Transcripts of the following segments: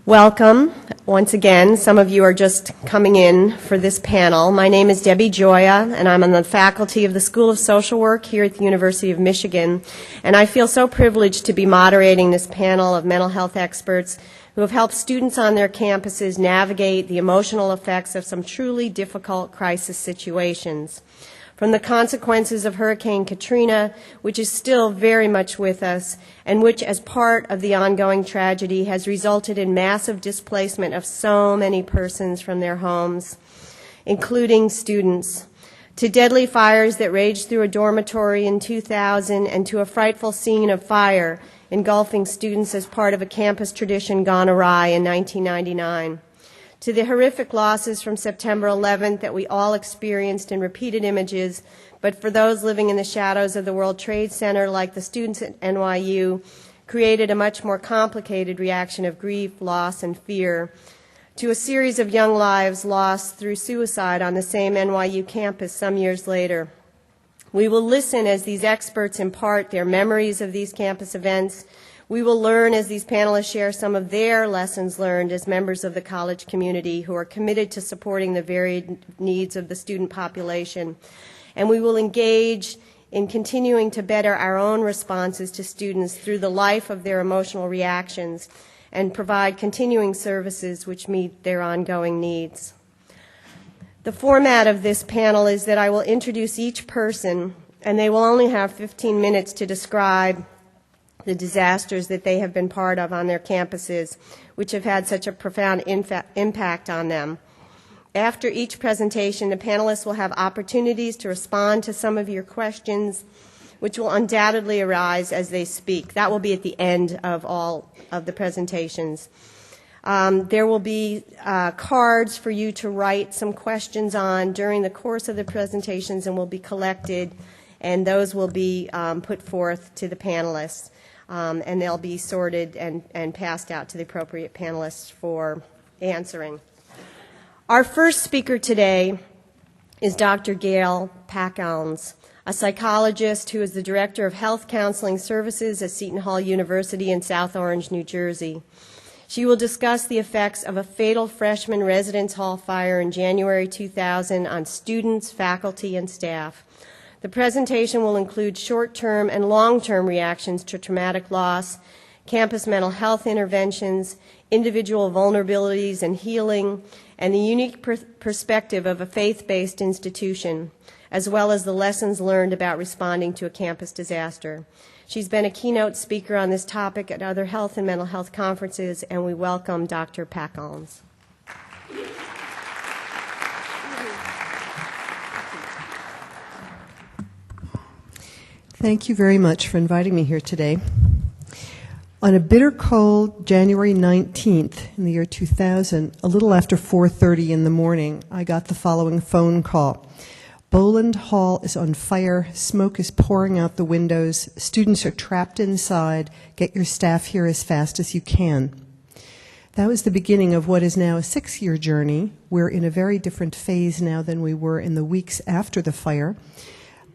Welcome. Once again, some of you are just coming in for this panel. My name is Debbie Joya, and I'm on the faculty of the School of Social Work here at the University of Michigan. And I feel so privileged to be moderating this panel of mental health experts who have helped students on their campuses navigate the emotional effects of some truly difficult crisis situations. From the consequences of Hurricane Katrina, which is still very much with us, and which, as part of the ongoing tragedy, has resulted in massive displacement of so many persons from their homes, including students, to deadly fires that raged through a dormitory in 2000, and to a frightful scene of fire engulfing students as part of a campus tradition gone awry in 1999. To the horrific losses from September 11th that we all experienced in repeated images, but for those living in the shadows of the World Trade Center, like the students at NYU, created a much more complicated reaction of grief, loss, and fear. To a series of young lives lost through suicide on the same NYU campus some years later. We will listen as these experts impart their memories of these campus events. We will learn as these panelists share some of their lessons learned as members of the college community who are committed to supporting the varied needs of the student population. And we will engage in continuing to better our own responses to students through the life of their emotional reactions and provide continuing services which meet their ongoing needs. The format of this panel is that I will introduce each person, and they will only have 15 minutes to describe the disasters that they have been part of on their campuses, which have had such a profound impact on them. After each presentation, the panelists will have opportunities to respond to some of your questions, which will undoubtedly arise as they speak. That will be at the end of all of the presentations. There will be cards for you to write some questions on during the course of the presentations and will be collected, and those will be put forth to the panelists. And they'll be sorted and passed out to the appropriate panelists for answering. Our first speaker today is Dr. Gail Pakalns, a psychologist who is the Director of Health Counseling Services at Seton Hall University in South Orange, New Jersey. She will discuss the effects of a fatal freshman residence hall fire in January 2000 on students, faculty, and staff. The presentation will include short-term and long-term reactions to traumatic loss, campus mental health interventions, individual vulnerabilities and healing, and the unique perspective of a faith-based institution, as well as the lessons learned about responding to a campus disaster. She's been a keynote speaker on this topic at other health and mental health conferences, and we welcome Dr. Pakalns. Thank you very much for inviting me here today. On a bitter cold January 19th in the year 2000, a little after 4:30 in the morning, I got the following phone call. Boland Hall is on fire. Smoke is pouring out the windows. Students are trapped inside. Get your staff here as fast as you can. That was the beginning of what is now a 6-year journey. We're in a very different phase now than we were in the weeks after the fire.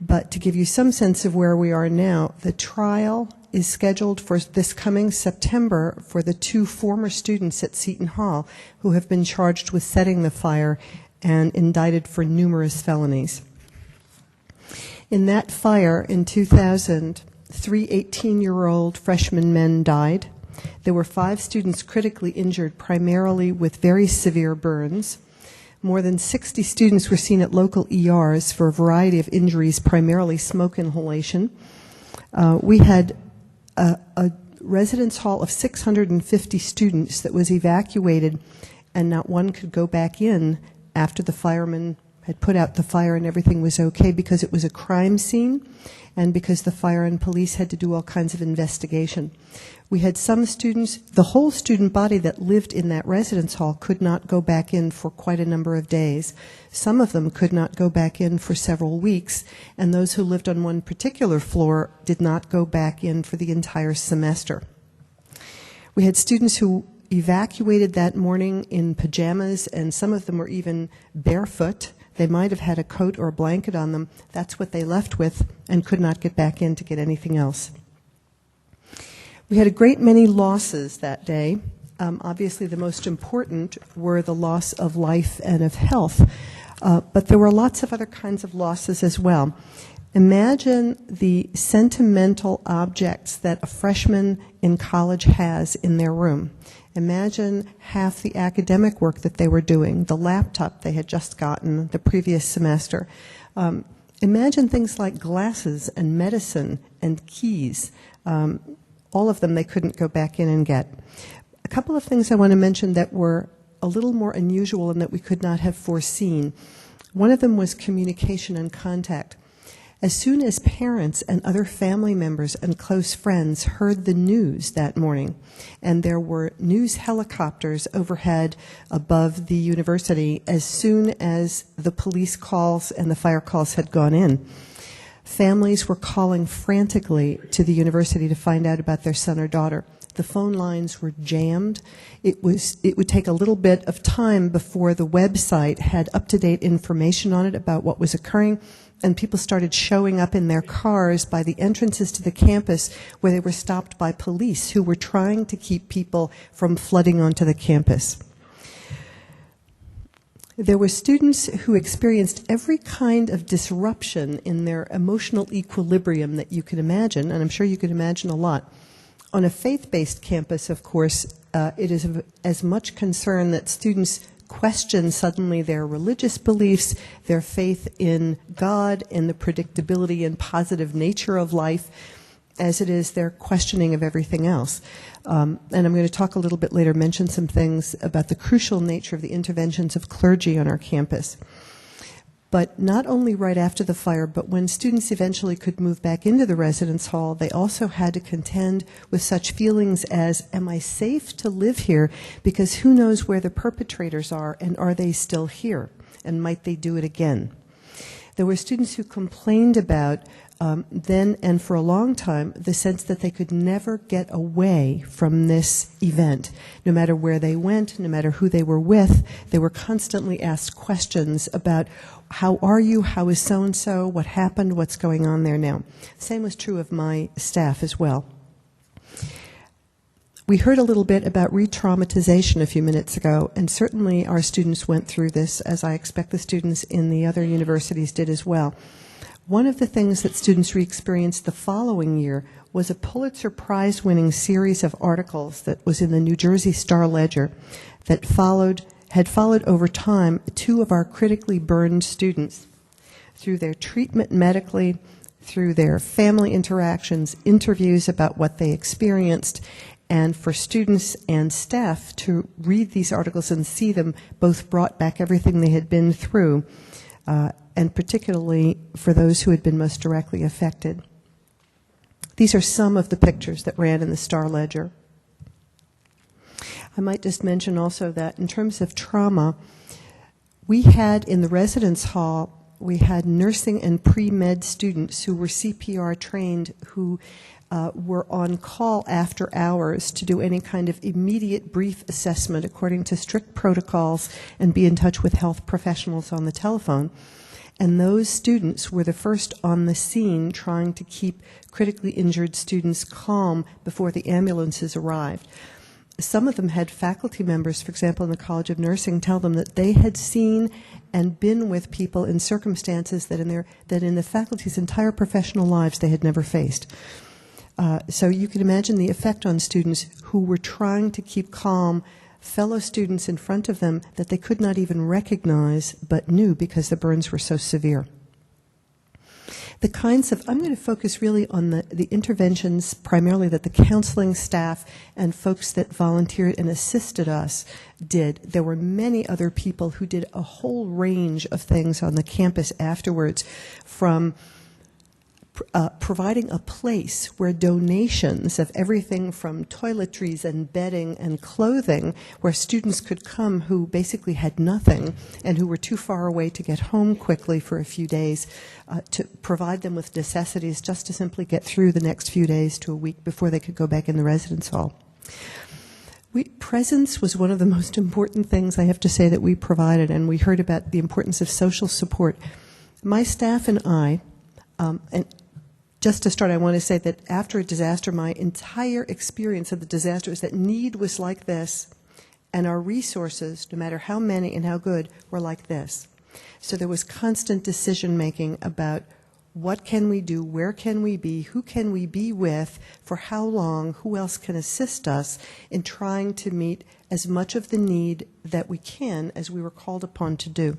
But to give you some sense of where we are now, the trial is scheduled for this coming September for the 2 former students at Seton Hall who have been charged with setting the fire and indicted for numerous felonies. In that fire in 2000, 3 18-year-old freshman men died. There were 5 students critically injured, primarily with very severe burns. More than 60 students were seen at local ERs for a variety of injuries, primarily smoke inhalation. We had a residence hall of 650 students that was evacuated, and not one could go back in after the firemen had put out the fire and everything was okay, because it was a crime scene and because the fire and police had to do all kinds of investigation. We had some students, the whole student body that lived in that residence hall could not go back in for quite a number of days. Some of them could not go back in for several weeks, and those who lived on one particular floor did not go back in for the entire semester. We had students who evacuated that morning in pajamas, and some of them were even barefoot. They might have had a coat or a blanket on them. That's what they left with and could not get back in to get anything else. We had a great many losses that day. Obviously, the most important were the loss of life and of health, but there were lots of other kinds of losses as well. Imagine the sentimental objects that a freshman in college has in their room. Imagine half the academic work that they were doing, the laptop they had just gotten the previous semester. Imagine things like glasses and medicine and keys. All of them they couldn't go back in and get. A couple of things I want to mention that were a little more unusual and that we could not have foreseen. One of them was communication and contact. As soon as parents and other family members and close friends heard the news that morning, and there were news helicopters overhead above the university as soon as the police calls and the fire calls had gone in, families were calling frantically to the university to find out about their son or daughter. The phone lines were jammed. It would take a little bit of time before the website had up-to-date information on it about what was occurring, and people started showing up in their cars by the entrances to the campus where they were stopped by police who were trying to keep people from flooding onto the campus. There were students who experienced every kind of disruption in their emotional equilibrium that you could imagine, and I'm sure you could imagine a lot. On a faith-based campus, of course, it is of as much concern that students question suddenly their religious beliefs, their faith in God, in the predictability and positive nature of life, as it is their questioning of everything else. And I'm going to talk a little bit later, mention some things about the crucial nature of the interventions of clergy on our campus. But not only right after the fire, but when students eventually could move back into the residence hall, they also had to contend with such feelings as, am I safe to live here? Because who knows where the perpetrators are, and are they still here? And might they do it again? There were students who complained about then and for a long time the sense that they could never get away from this event. No matter where they went, no matter who they were with, they were constantly asked questions about how are you, how is so-and-so, what happened, what's going on there now. Same was true of my staff as well. We heard a little bit about re-traumatization a few minutes ago, and certainly our students went through this, as I expect the students in the other universities did as well. One of the things that students re-experienced the following year was a Pulitzer Prize-winning series of articles that was in the New Jersey Star-Ledger that had followed over time two of our critically burned students through their treatment medically, through their family interactions, interviews about what they experienced, and for students and staff to read these articles and see them both brought back everything they had been through, and particularly for those who had been most directly affected. These are some of the pictures that ran in the Star-Ledger. I might just mention also that in terms of trauma, we had in the residence hall, we had nursing and pre-med students who were CPR trained who were on call after hours to do any kind of immediate brief assessment according to strict protocols and be in touch with health professionals on the telephone. And those students were the first on the scene trying to keep critically injured students calm before the ambulances arrived. Some of them had faculty members, for example, in the College of Nursing, tell them that they had seen and been with people in circumstances that in the faculty's entire professional lives they had never faced. So you can imagine the effect on students who were trying to keep calm fellow students in front of them that they could not even recognize but knew because the burns were so severe. The kinds of, I'm going to focus really on the interventions primarily that the counseling staff and folks that volunteered and assisted us did. There were many other people who did a whole range of things on the campus afterwards, from providing a place where donations of everything from toiletries and bedding and clothing, where students could come who basically had nothing and who were too far away to get home quickly for a few days, to provide them with necessities just to simply get through the next few days to a week before they could go back in the residence hall. Presence was one of the most important things, I have to say, that we provided, and we heard about the importance of social support. My staff and I, and just to start, I want to say that after a disaster, my entire experience of the disaster is that need was like this. And our resources, no matter how many and how good, were like this. So there was constant decision-making about what can we do, where can we be, who can we be with, for how long, who else can assist us in trying to meet as much of the need that we can as we were called upon to do.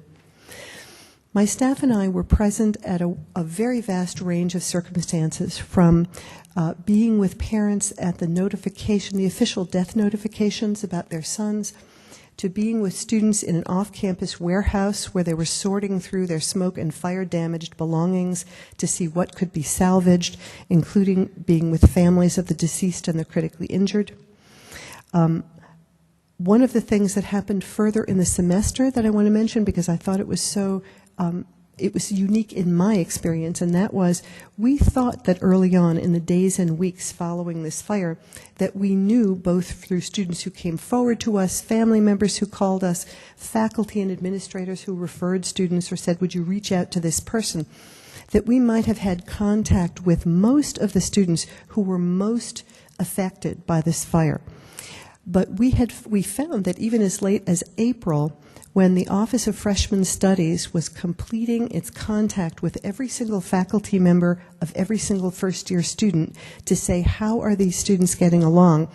My staff and I were present at a very vast range of circumstances, from being with parents at the notification, the official death notifications about their sons, to being with students in an off-campus warehouse where they were sorting through their smoke and fire-damaged belongings to see what could be salvaged, including being with families of the deceased and the critically injured. One of the things that happened further in the semester that I want to mention, because I thought it was so it was unique in my experience, and that was we thought that early on in the days and weeks following this fire that we knew, both through students who came forward to us, family members who called us, faculty and administrators who referred students or said, would you reach out to this person, that we might have had contact with most of the students who were most affected by this fire. But we found that even as late as April, when the Office of Freshman Studies was completing its contact with every single faculty member of every single first-year student to say, how are these students getting along,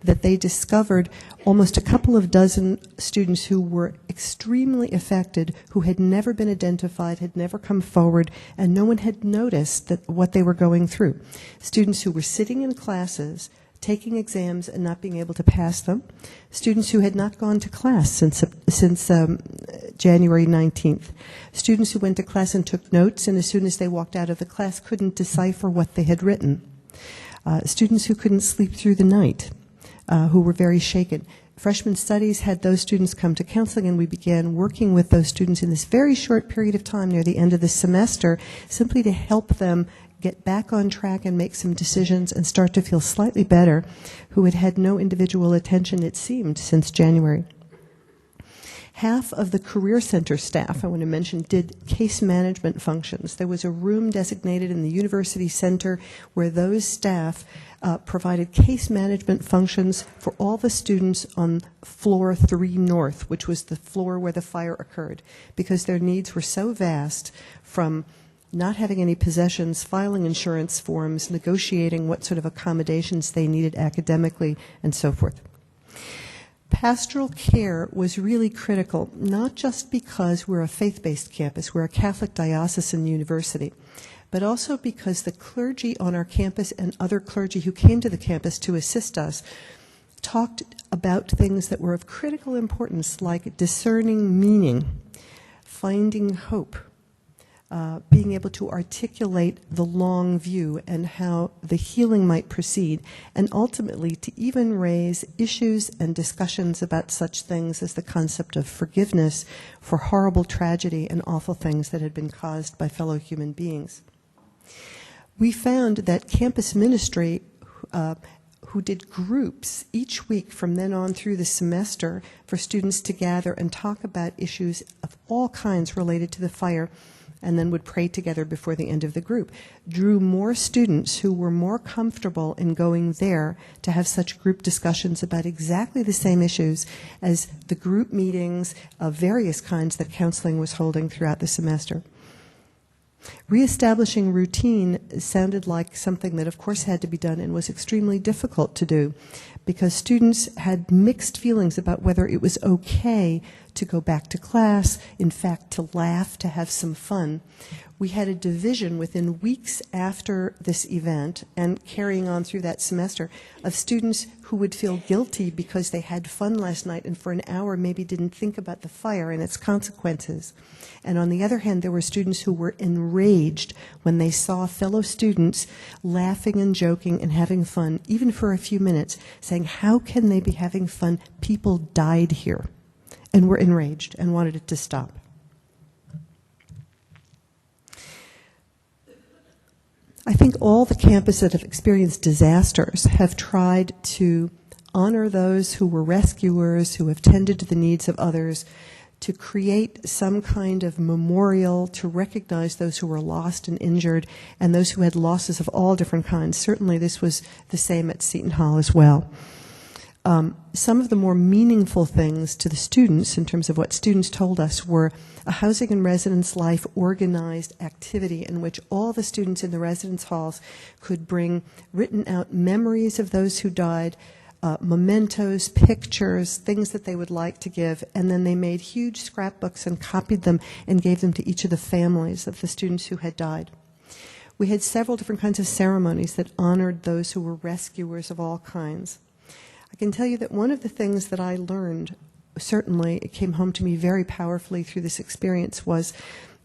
that they discovered almost a couple of dozen students who were extremely affected, who had never been identified, had never come forward, and no one had noticed that what they were going through. Students who were sitting in classes, taking exams and not being able to pass them, students who had not gone to class since January 19th, students who went to class and took notes and as soon as they walked out of the class couldn't decipher what they had written, students who couldn't sleep through the night, who were very shaken. Freshman Studies had those students come to counseling, and we began working with those students in this very short period of time near the end of the semester, simply to help them get back on track and make some decisions and start to feel slightly better, who had had no individual attention, it seemed, since January. Half of the Career Center staff, I want to mention, did case management functions. There was a room designated in the University Center where those staff provided case management functions for all the students on floor 3 north, which was the floor where the fire occurred, because their needs were so vast, from not having any possessions, filing insurance forms, negotiating what sort of accommodations they needed academically, and so forth. Pastoral care was really critical, not just because we're a faith-based campus, we're a Catholic diocesan university, but also because the clergy on our campus and other clergy who came to the campus to assist us talked about things that were of critical importance, like discerning meaning, finding hope, being able to articulate the long view and how the healing might proceed, and ultimately to even raise issues and discussions about such things as the concept of forgiveness for horrible tragedy and awful things that had been caused by fellow human beings. We found that campus ministry, who did groups each week from then on through the semester for students to gather and talk about issues of all kinds related to the fire, and then would pray together before the end of the group, drew more students who were more comfortable in going there to have such group discussions about exactly the same issues as the group meetings of various kinds that counseling was holding throughout the semester. Reestablishing routine sounded like something that, of course, had to be done and was extremely difficult to do, because students had mixed feelings about whether it was okay to go back to class, in fact, to laugh, to have some fun. We had a division within weeks after this event and carrying on through that semester of students who would feel guilty because they had fun last night and for an hour maybe didn't think about the fire and its consequences. And on the other hand, there were students who were enraged when they saw fellow students laughing and joking and having fun, even for a few minutes, saying, how can they be having fun? People died here. And were enraged and wanted it to stop. I think all the campuses that have experienced disasters have tried to honor those who were rescuers, who have tended to the needs of others, to create some kind of memorial to recognize those who were lost and injured and those who had losses of all different kinds. Certainly this was the same at Seton Hall as well. Some of the more meaningful things to the students, in terms of what students told us, were a housing and residence life organized activity in which all the students in the residence halls could bring written out memories of those who died, mementos, pictures, things that they would like to give, and then they made huge scrapbooks and copied them and gave them to each of the families of the students who had died. We had several different kinds of ceremonies that honored those who were rescuers of all kinds. I can tell you that one of the things that I learned, certainly it came home to me very powerfully through this experience, was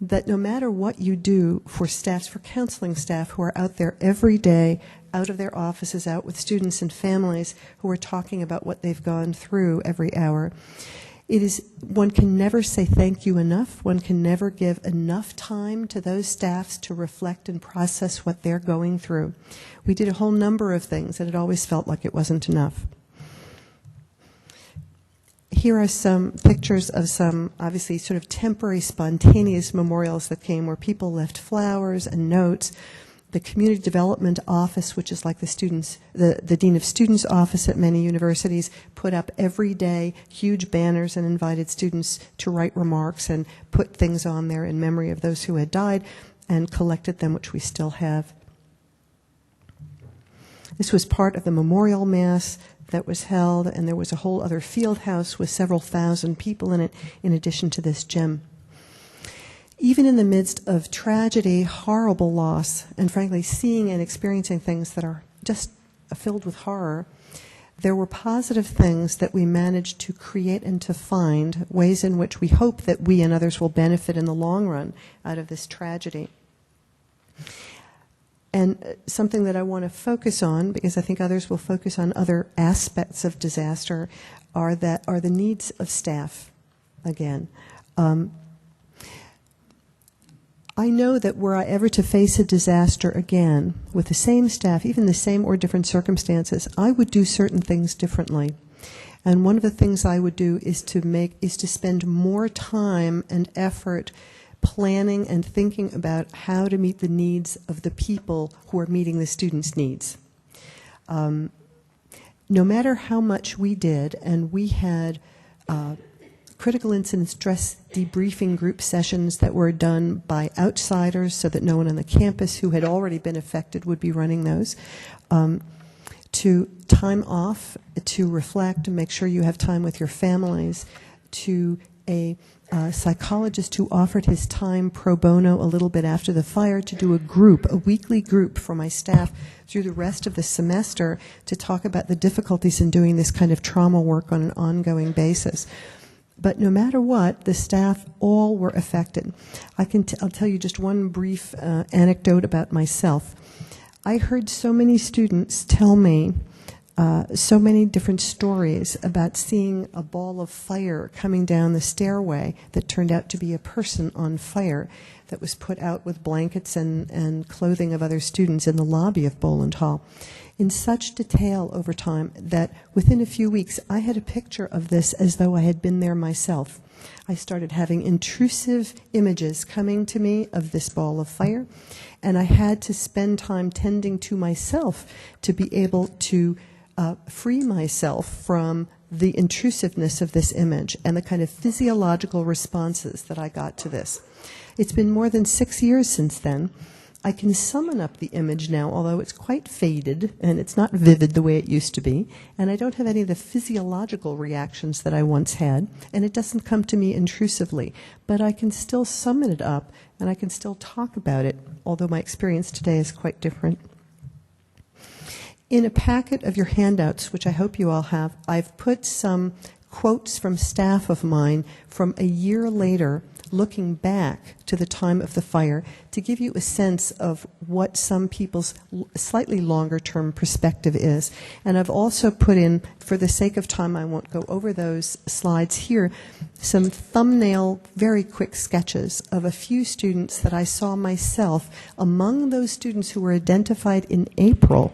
that no matter what you do for staffs, for counseling staff who are out there every day, out of their offices, out with students and families who are talking about what they've gone through every hour, one can never say thank you enough. One can never give enough time to those staffs to reflect and process what they're going through. We did a whole number of things, and it always felt like it wasn't enough. Here are some pictures of some, obviously, sort of temporary, spontaneous memorials that came where people left flowers and notes. The Community Development Office, which is like the Dean of Students' office at many universities, put up every day huge banners and invited students to write remarks and put things on there in memory of those who had died, and collected them, which we still have. This was part of the memorial mass that was held, and there was a whole other field house with several thousand people in it, in addition to this gym. Even in the midst of tragedy, horrible loss, and frankly seeing and experiencing things that are just filled with horror, there were positive things that we managed to create and to find, ways in which we hope that we and others will benefit in the long run out of this tragedy. And something that I want to focus on, because I think others will focus on other aspects of disaster, are the needs of staff, again. I know that were I ever to face a disaster again with the same staff, even the same or different circumstances, I would do certain things differently. And one of the things I would do is to spend more time and effort planning and thinking about how to meet the needs of the people who are meeting the students' needs. No matter how much we did, and we had critical incident stress debriefing group sessions that were done by outsiders so that no one on the campus who had already been affected would be running those, to time off, to reflect and make sure you have time with your families, to a psychologist who offered his time pro bono a little bit after the fire to do a weekly group for my staff through the rest of the semester to talk about the difficulties in doing this kind of trauma work on an ongoing basis. But no matter what, the staff all were affected. I'll tell you just one brief anecdote about myself. I heard so many students tell me so many different stories about seeing a ball of fire coming down the stairway that turned out to be a person on fire that was put out with blankets and clothing of other students in the lobby of Boland Hall in such detail over time that within a few weeks I had a picture of this as though I had been there myself. I started having intrusive images coming to me of this ball of fire, and I had to spend time tending to myself to be able to free myself from the intrusiveness of this image and the kind of physiological responses that I got to this. It's been more than 6 years since then. I can summon up the image now, although it's quite faded and it's not vivid the way it used to be, and I don't have any of the physiological reactions that I once had, and it doesn't come to me intrusively, but I can still summon it up and I can still talk about it, although my experience today is quite different. In a packet of your handouts, which I hope you all have, I've put some quotes from staff of mine from a year later, looking back to the time of the fire, to give you a sense of what some people's slightly longer-term perspective is. And I've also put in, for the sake of time, I won't go over those slides here, some thumbnail, very quick sketches of a few students that I saw myself among those students who were identified in April,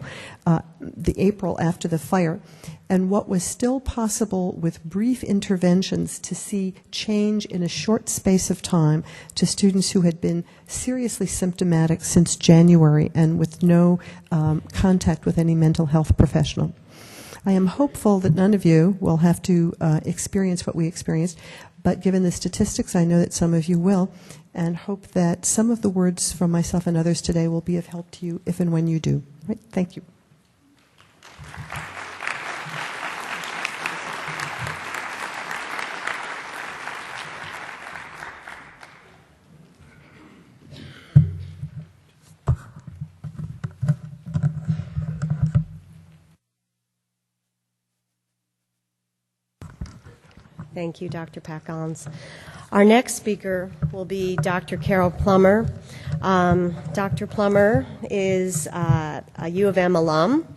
the April after the fire, and what was still possible with brief interventions to see change in a short space of time to students who had been seriously symptomatic since January and with no contact with any mental health professional. I am hopeful that none of you will have to experience what we experienced, but given the statistics, I know that some of you will, and hope that some of the words from myself and others today will be of help to you if and when you do. Right? Thank you. Thank you, Dr. Pakalns. Our next speaker will be Dr. Carol Plummer. Dr. Plummer is a U of M alum,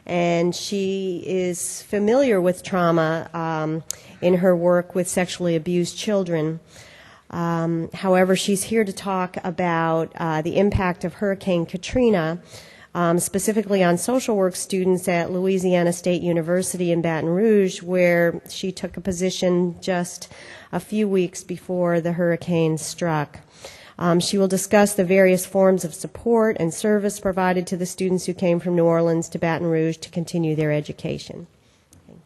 and she is familiar with trauma in her work with sexually abused children. However, she's here to talk about the impact of Hurricane Katrina, specifically on social work students at Louisiana State University in Baton Rouge, where she took a position just a few weeks before the hurricane struck. She will discuss the various forms of support and service provided to the students who came from New Orleans to Baton Rouge to continue their education. Thank you.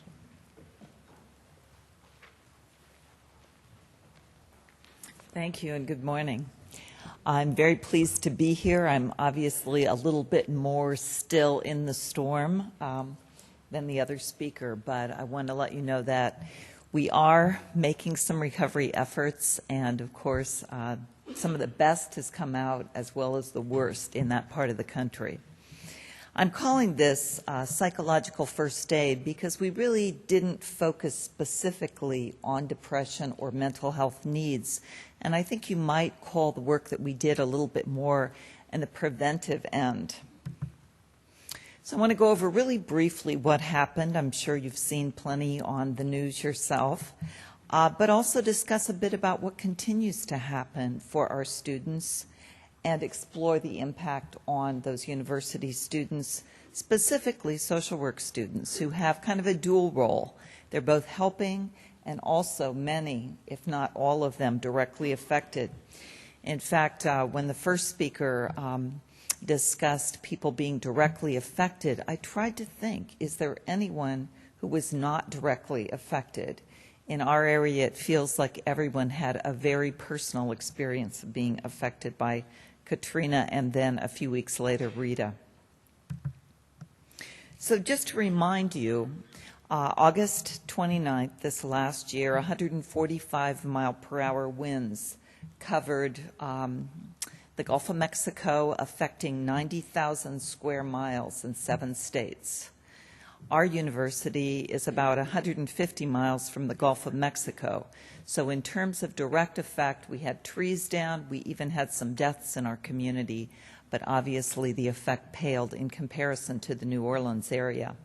Thank you, and good morning. I'm very pleased to be here. I'm obviously a little bit more still in the storm than the other speaker, but I want to let you know that we are making some recovery efforts, and of course, some of the best has come out as well as the worst in that part of the country. I'm calling this psychological first aid because we really didn't focus specifically on depression or mental health needs, and I think you might call the work that we did a little bit more in the preventive end. So I want to go over really briefly what happened. I'm sure you've seen plenty on the news yourself, but also discuss a bit about what continues to happen for our students and explore the impact on those university students, specifically social work students who have kind of a dual role. They're both helping and also many, if not all of them, directly affected. In fact, when the first speaker discussed people being directly affected, I tried to think, is there anyone who was not directly affected? In our area, it feels like everyone had a very personal experience of being affected by Katrina, and then a few weeks later, Rita. So just to remind you, August 29th, this last year, 145-mile-per-hour winds covered the Gulf of Mexico, affecting 90,000 square miles in 7 states. Our university is about 150 miles from the Gulf of Mexico. So in terms of direct effect, we had trees down. We even had some deaths in our community, but obviously the effect paled in comparison to the New Orleans area.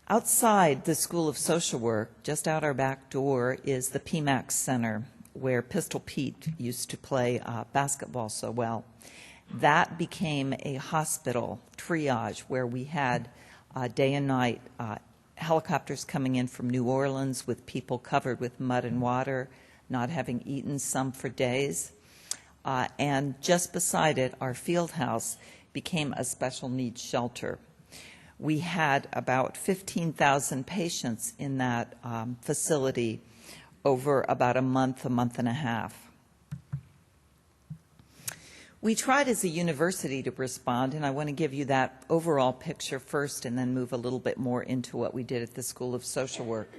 Outside the School of Social Work, just out our back door, is the PMAX Center, where Pistol Pete used to play basketball so well. That became a hospital triage where we had day and night helicopters coming in from New Orleans with people covered with mud and water, not having eaten, some for days. And just beside it, our field house became a special needs shelter. We had about 15,000 patients in that facility over about a month and a half. We tried as a university to respond, and I want to give you that overall picture first and then move a little bit more into what we did at the School of Social Work.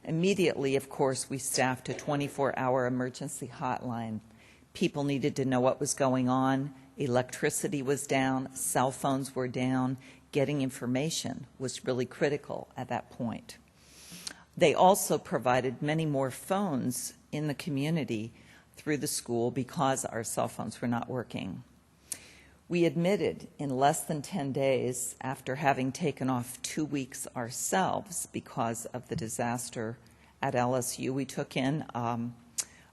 Immediately, of course, we staffed a 24-hour emergency hotline. People needed to know what was going on. Electricity was down. Cell phones were down. Getting information was really critical at that point. They also provided many more phones in the community through the school because our cell phones were not working. We admitted in less than 10 days, after having taken off 2 weeks ourselves because of the disaster at LSU, we took in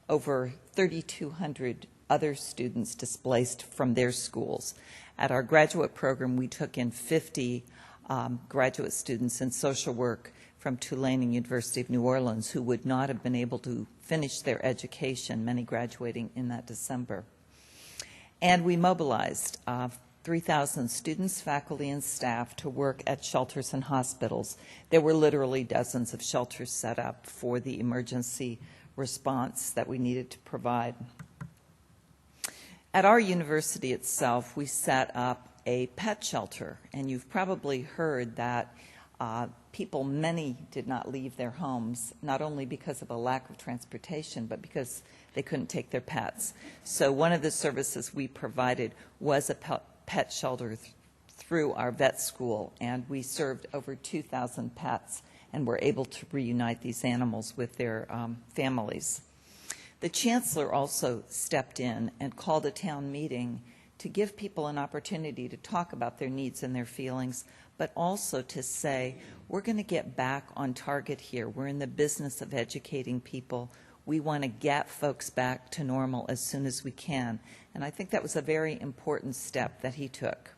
over 3,200 other students displaced from their schools. At our graduate program, we took in 50 graduate students in social work from Tulane and University of New Orleans who would not have been able to finish their education, many graduating in that December. And we mobilized 3,000 students, faculty, and staff to work at shelters and hospitals. There were literally dozens of shelters set up for the emergency response that we needed to provide. At our university itself, we set up a pet shelter, and you've probably heard that many did not leave their homes, not only because of a lack of transportation, but because they couldn't take their pets. So one of the services we provided was a pet shelter through our vet school, and we served over 2,000 pets and were able to reunite these animals with their families. The chancellor also stepped in and called a town meeting to give people an opportunity to talk about their needs and their feelings, but also to say, we're going to get back on target here. We're in the business of educating people. We want to get folks back to normal as soon as we can. And I think that was a very important step that he took.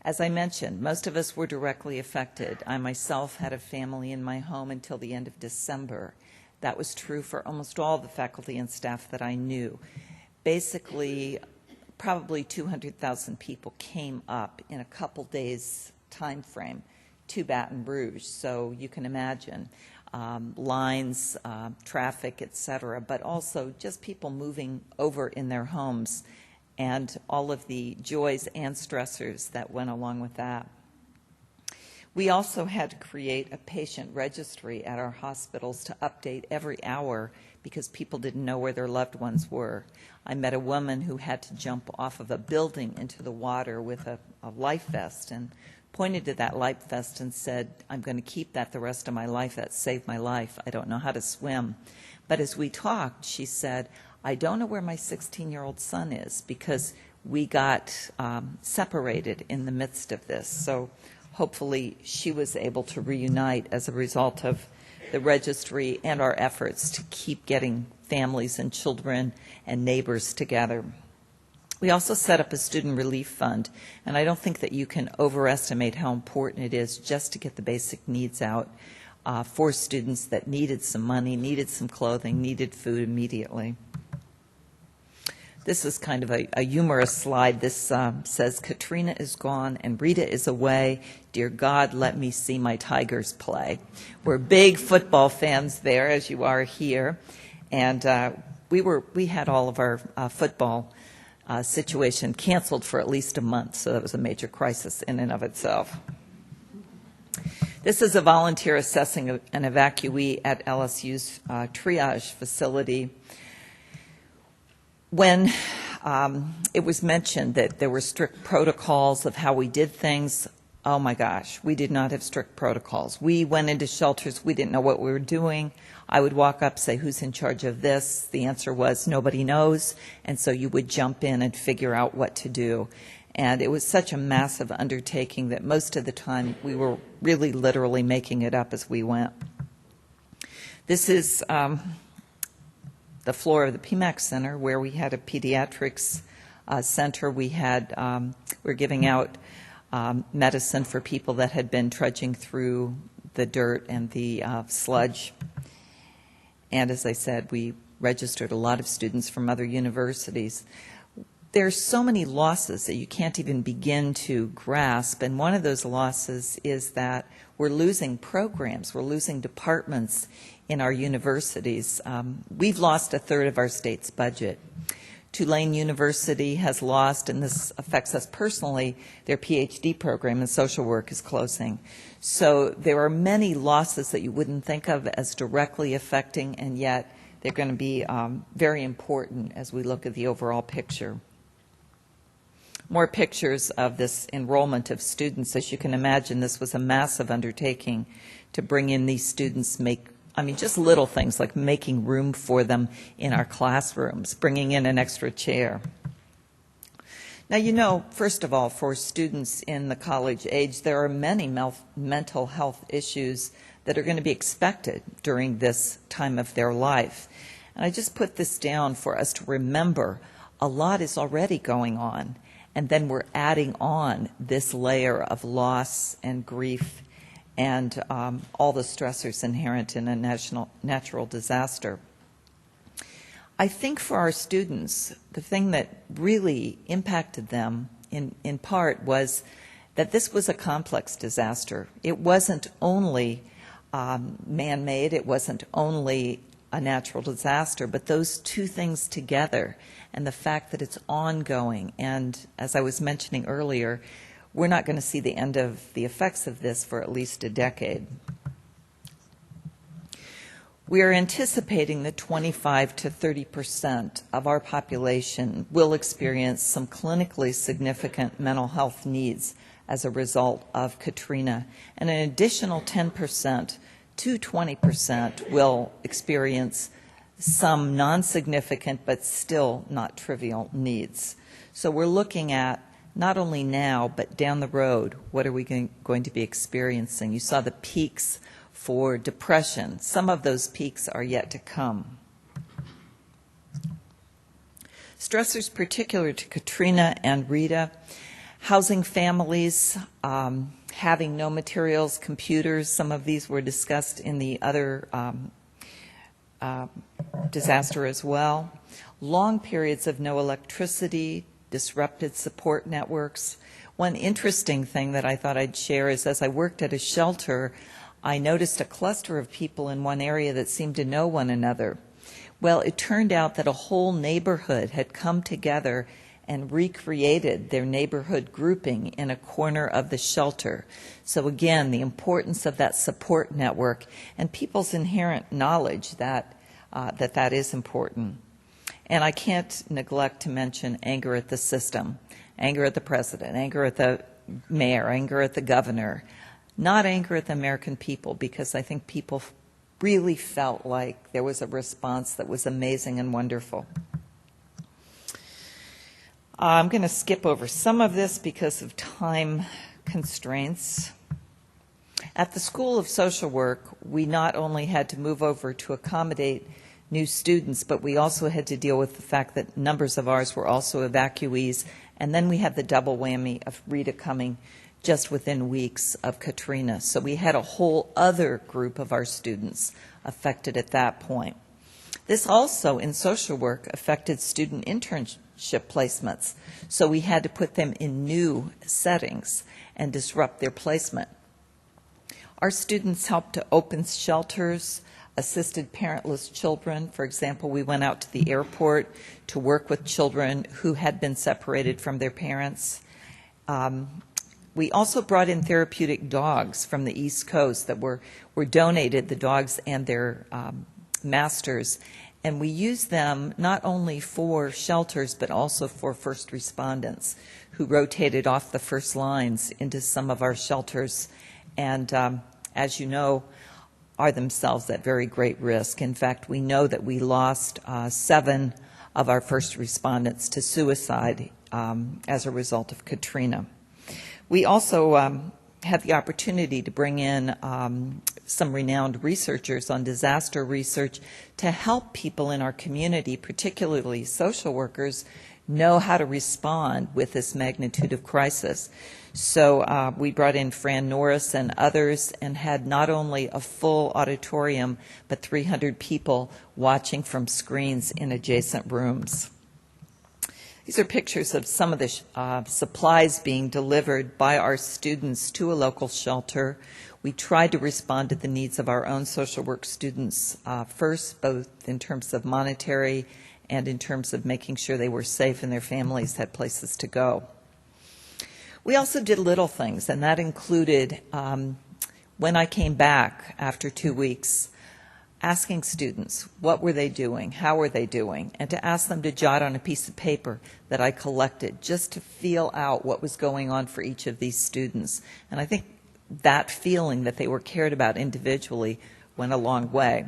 As I mentioned, most of us were directly affected. I myself had a family in my home until the end of December. That was true for almost all the faculty and staff that I knew. Basically, probably 200,000 people came up in a couple days' time frame to Baton Rouge. So you can imagine lines, traffic, et cetera, but also just people moving over in their homes and all of the joys and stressors that went along with that. We also had to create a patient registry at our hospitals to update every hour because people didn't know where their loved ones were. I met a woman who had to jump off of a building into the water with a life vest and pointed to that life vest and said, I'm going to keep that the rest of my life. That saved my life. I don't know how to swim. But as we talked, she said, I don't know where my 16-year-old son is because we got separated in the midst of this. So hopefully she was able to reunite as a result of the registry and our efforts to keep getting families and children and neighbors together. We also set up a student relief fund, and I don't think that you can overestimate how important it is just to get the basic needs out for students that needed some money, needed some clothing, needed food immediately. This is kind of a humorous slide. This says, Katrina is gone and Rita is away. Dear God, let me see my Tigers play. We're big football fans there, as you are here. And we had all of our football situation canceled for at least a month, so that was a major crisis in and of itself. This is a volunteer assessing an evacuee at LSU's triage facility. When it was mentioned that there were strict protocols of how we did things, oh my gosh, we did not have strict protocols. We went into shelters, we didn't know what we were doing. I would walk up, say, who's in charge of this? The answer was, nobody knows. And so you would jump in and figure out what to do. And it was such a massive undertaking that most of the time we were really literally making it up as we went. This is the floor of the PMAC Center, where we had a pediatrics center. We were giving out medicine for people that had been trudging through the dirt and the sludge. And as I said, we registered a lot of students from other universities. There's so many losses that you can't even begin to grasp, and one of those losses is that we're losing programs, we're losing departments in our universities. We've lost a third of our state's budget. Tulane University has lost, and this affects us personally, their Ph.D. program in social work is closing. So there are many losses that you wouldn't think of as directly affecting, and yet they're going to be very important as we look at the overall picture. More pictures of this enrollment of students. As you can imagine, this was a massive undertaking to bring in these students, just little things like making room for them in our classrooms, bringing in an extra chair. Now, first of all, for students in the college age, there are many mental health issues that are going to be expected during this time of their life. And I just put this down for us to remember a lot is already going on, and then we're adding on this layer of loss and grief and all the stressors inherent in a natural disaster. I think for our students, the thing that really impacted them in part was that this was a complex disaster. It wasn't only man-made, it wasn't only a natural disaster, but those two things together and the fact that it's ongoing. And as I was mentioning earlier, we're not going to see the end of the effects of this for at least a decade. We are anticipating that 25 to 30% of our population will experience some clinically significant mental health needs as a result of Katrina, and an additional 10% to 20% will experience some non-significant but still not trivial needs. So we're looking at not only now but down the road, what are we going to be experiencing? You saw the peaks for depression. Some of those peaks are yet to come. Stressors particular to Katrina and Rita: housing families, having no materials, computers. Some of these were discussed in the other disaster as well. Long periods of no electricity, disrupted support networks. One interesting thing that I thought I'd share is, as I worked at a shelter, I noticed a cluster of people in one area that seemed to know one another. Well, it turned out that a whole neighborhood had come together and recreated their neighborhood grouping in a corner of the shelter. So again, the importance of that support network and people's inherent knowledge that that is important. And I can't neglect to mention anger at the system, anger at the president, anger at the mayor, anger at the governor, not anger at the American people, because I think people really felt like there was a response that was amazing and wonderful. I'm going to skip over some of this because of time constraints. At the School of Social Work, we not only had to move over to accommodate new students, but we also had to deal with the fact that numbers of ours were also evacuees, and then we had the double whammy of Rita coming just within weeks of Katrina. So we had a whole other group of our students affected at that point. This also, in social work, affected student internship placements. So we had to put them in new settings and disrupt their placement. Our students helped to open shelters, assisted parentless children. For example, we went out to the airport to work with children who had been separated from their parents. We also brought in therapeutic dogs from the East Coast that were donated, the dogs and their masters, and we used them not only for shelters but also for first respondents who rotated off the first lines into some of our shelters and, as you know, are themselves at very great risk. In fact, we know that we lost 7 of our first respondents to suicide as a result of Katrina. We also had the opportunity to bring in some renowned researchers on disaster research to help people in our community, particularly social workers, know how to respond with this magnitude of crisis. So we brought in Fran Norris and others and had not only a full auditorium, but 300 people watching from screens in adjacent rooms. These are pictures of some of the supplies being delivered by our students to a local shelter. We tried to respond to the needs of our own social work students first, both in terms of monetary and in terms of making sure they were safe and their families had places to go. We also did little things, and that included, when I came back after 2 weeks, asking students what were they doing, how were they doing, and to ask them to jot on a piece of paper that I collected just to feel out what was going on for each of these students. And I think that feeling that they were cared about individually went a long way.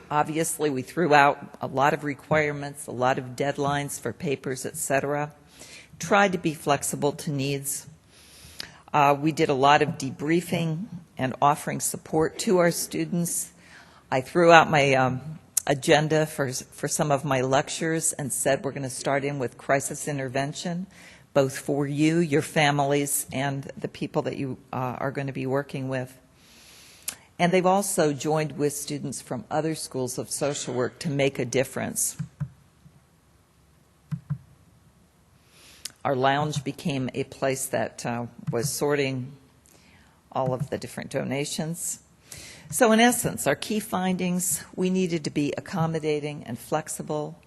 Obviously, we threw out a lot of requirements, a lot of deadlines for papers, etc. Tried to be flexible to needs. We did a lot of debriefing and offering support to our students. I threw out my agenda for some of my lectures and said we're going to start in with crisis intervention, both for you, your families, and the people that you are going to be working with. And they've also joined with students from other schools of social work to make a difference. Our lounge became a place that was sorting all of the different donations. So in essence, our key findings, we needed to be accommodating and flexible.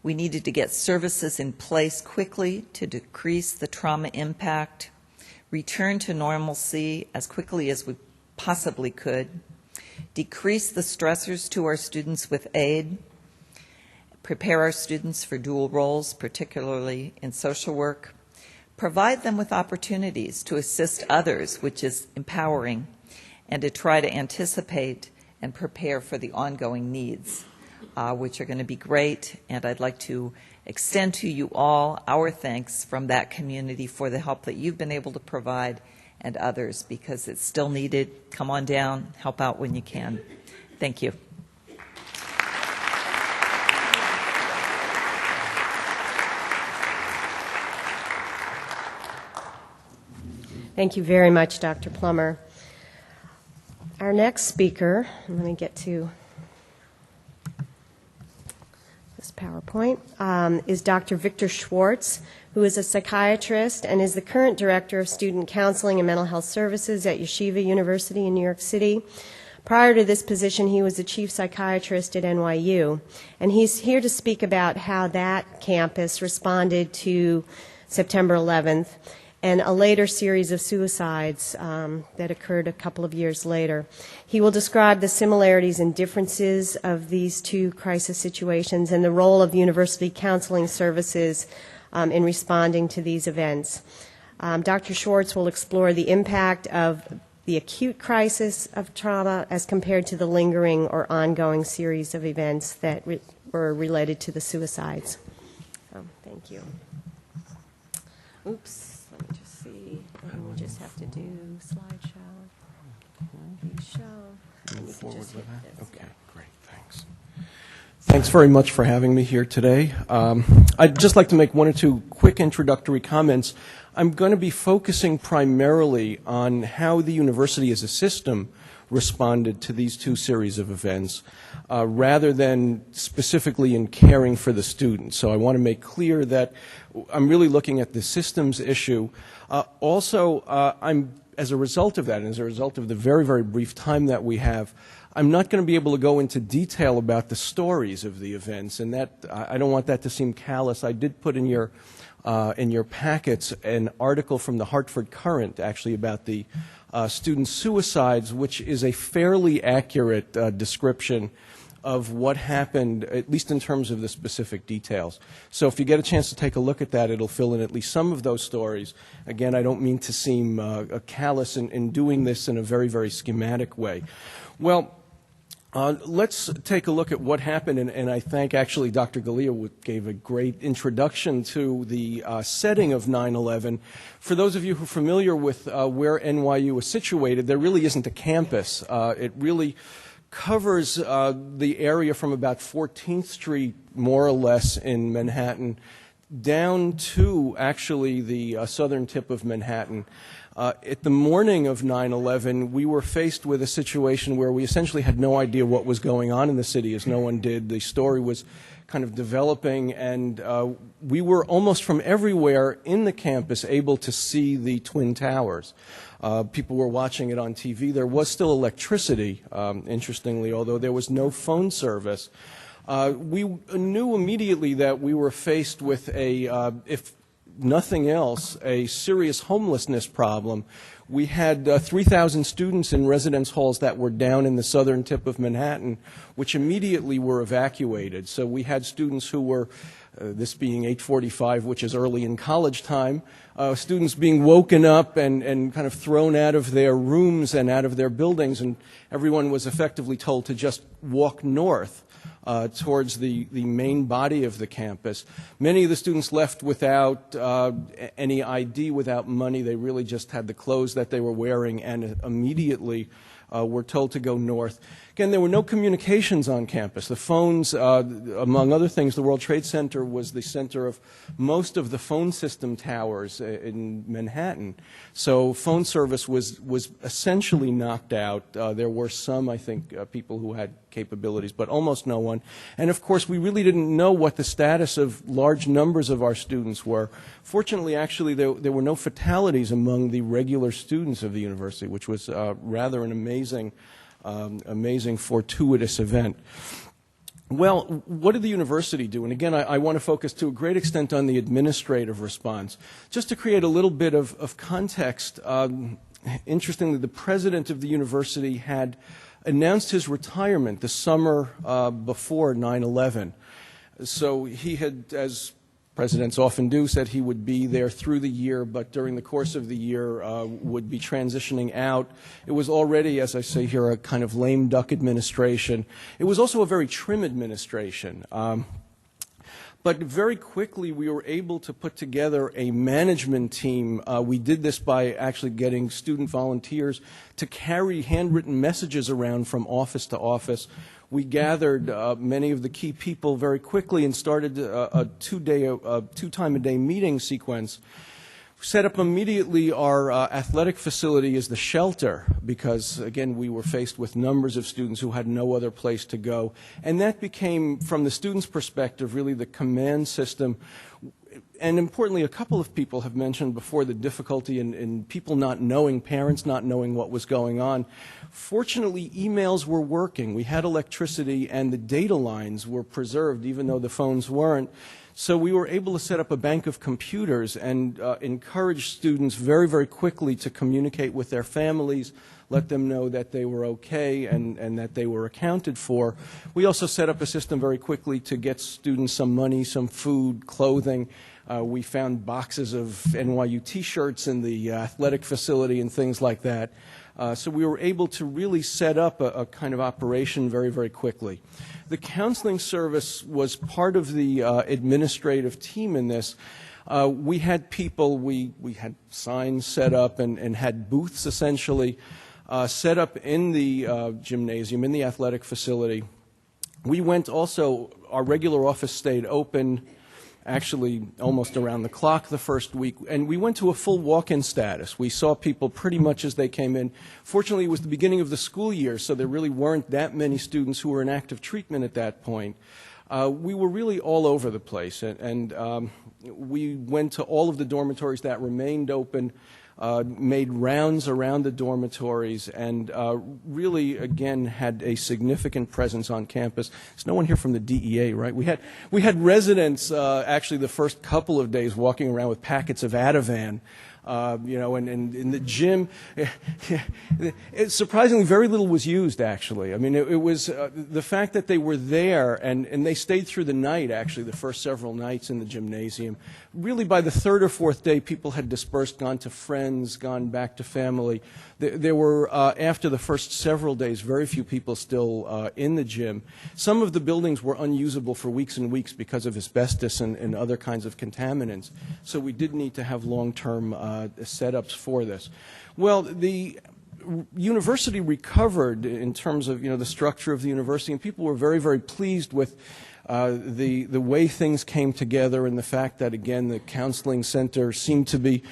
We needed to get services in place quickly to decrease the trauma impact, return to normalcy as quickly as we possibly could, decrease the stressors to our students with aid, prepare our students for dual roles, particularly in social work, provide them with opportunities to assist others, which is empowering, and to try to anticipate and prepare for the ongoing needs, which are going to be great. And I'd like to extend to you all our thanks from that community for the help that you've been able to provide and others, because it's still needed. Come on down, help out when you can. Thank you. Thank you very much, Dr. Plummer. Our next speaker, let me get to this PowerPoint, is Dr. Victor Schwartz, who is a psychiatrist and is the current director of student counseling and mental health services at Yeshiva University in New York City. Prior to this position, he was the chief psychiatrist at NYU, and he's here to speak about how that campus responded to September 11th and a later series of suicides that occurred a couple of years later. He will describe the similarities and differences of these two crisis situations and the role of university counseling services in responding to these events. Dr. Schwartz will explore the impact of the acute crisis of trauma as compared to the lingering or ongoing series of events that were related to the suicides. Thank you. Oops. Let me just see. We just have to do slideshow. Show. Move forward with that? Okay, great, thanks. Thanks very much for having me here today. I'd just like to make one or two quick introductory comments. I'm going to be focusing primarily on how the university as a system responded to these two series of events, rather than specifically in caring for the students. So I want to make clear that I'm really looking at the systems issue. As a result of that, and as a result of the very, very brief time that we have, I'm not going to be able to go into detail about the stories of the events, and that I don't want that to seem callous. I did put in your packets an article from the Hartford Courant, actually, about the student suicides, which is a fairly accurate description of what happened, at least in terms of the specific details. So if you get a chance to take a look at that, it'll fill in at least some of those stories. Again, I don't mean to seem callous in doing this in a very, very schematic way. Well, let's take a look at what happened, and I thank actually Dr. Gail gave a great introduction to the setting of 9/11. For those of you who are familiar with where NYU is situated, there really isn't a campus. It really covers the area from about 14th Street, more or less, in Manhattan, down to actually the southern tip of Manhattan. At the morning of 9/11, we were faced with a situation where we essentially had no idea what was going on in the city, as no one did. The story was kind of developing, and we were almost from everywhere in the campus able to see the Twin Towers. People were watching it on TV. There was still electricity, interestingly, although there was no phone service. We knew immediately that we were faced with if nothing else, a serious homelessness problem. We had 3,000 students in residence halls that were down in the southern tip of Manhattan, which immediately were evacuated. So we had students who were, this being 8:45, which is early in college time, students being woken up and kind of thrown out of their rooms and out of their buildings, and everyone was effectively told to just walk north towards the main body of the campus. Many of the students left without any ID, without money. They really just had the clothes that they were wearing, and immediately were told to go north. Again, there were no communications on campus. The phones, among other things, the World Trade Center was the center of most of the phone system towers in Manhattan. So phone service was essentially knocked out. There were some, I think, people who had capabilities, but almost no one. And of course, we really didn't know what the status of large numbers of our students were. Fortunately, actually, there were no fatalities among the regular students of the university, which was rather an amazing fortuitous event. Well, what did the university do? And again, I want to focus to a great extent on the administrative response. Just to create a little bit of context, interestingly, the president of the university had announced his retirement the summer before 9/11. So he had, as presidents often do, said he would be there through the year, but during the course of the year would be transitioning out. It was already, as I say here, a kind of lame duck administration. It was also a very trim administration. But very quickly, we were able to put together a management team. We did this by actually getting student volunteers to carry handwritten messages around from office to office. We gathered many of the key people very quickly and started a two-time-a-day meeting sequence. Set up immediately our athletic facility as the shelter because, again, we were faced with numbers of students who had no other place to go. And that became, from the students' perspective, really the command system. And importantly, a couple of people have mentioned before the difficulty in people not knowing, parents not knowing what was going on. Fortunately, emails were working. We had electricity and the data lines were preserved, even though the phones weren't. So we were able to set up a bank of computers and encourage students very, very quickly to communicate with their families, let them know that they were okay and that they were accounted for. We also set up a system very quickly to get students some money, some food, clothing. We found boxes of NYU T-shirts in the athletic facility and things like that. So we were able to really set up a kind of operation very, very quickly. The counseling service was part of the administrative team in this. We had people, we had signs set up and had booths essentially set up in the gymnasium, in the athletic facility. We went also, our regular office stayed open actually almost around the clock the first week, and we went to a full walk-in status. We saw people pretty much as they came in. Fortunately, it was the beginning of the school year, so there really weren't that many students who were in active treatment at that point. We were really all over the place, and we went to all of the dormitories that remained open, made rounds around the dormitories, and really, again, had a significant presence on campus. There's no one here from the DEA, right? We had residents actually the first couple of days walking around with packets of Ativan. And in the gym, surprisingly, very little was used, actually. I mean, it was the fact that they were there, and they stayed through the night, actually, the first several nights in the gymnasium. Really, by the third or fourth day, people had dispersed, gone to friends, gone back to family. There were, after the first several days, very few people still in the gym. Some of the buildings were unusable for weeks and weeks because of asbestos and other kinds of contaminants. So we did need to have long-term setups for this. Well, the university recovered in terms of the structure of the university, and people were very, very pleased with the way things came together and the fact that, again, the counseling center seemed to be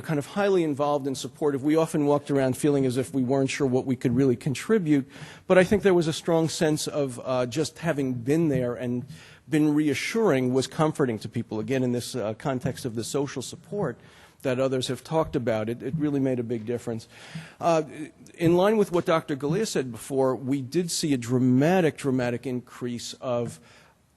kind of highly involved and supportive. We often walked around feeling as if we weren't sure what we could really contribute, but I think there was a strong sense of just having been there and been reassuring was comforting to people. Again, in this context of the social support that others have talked about, it really made a big difference. In line with what Dr. Galea said before, we did see a dramatic increase of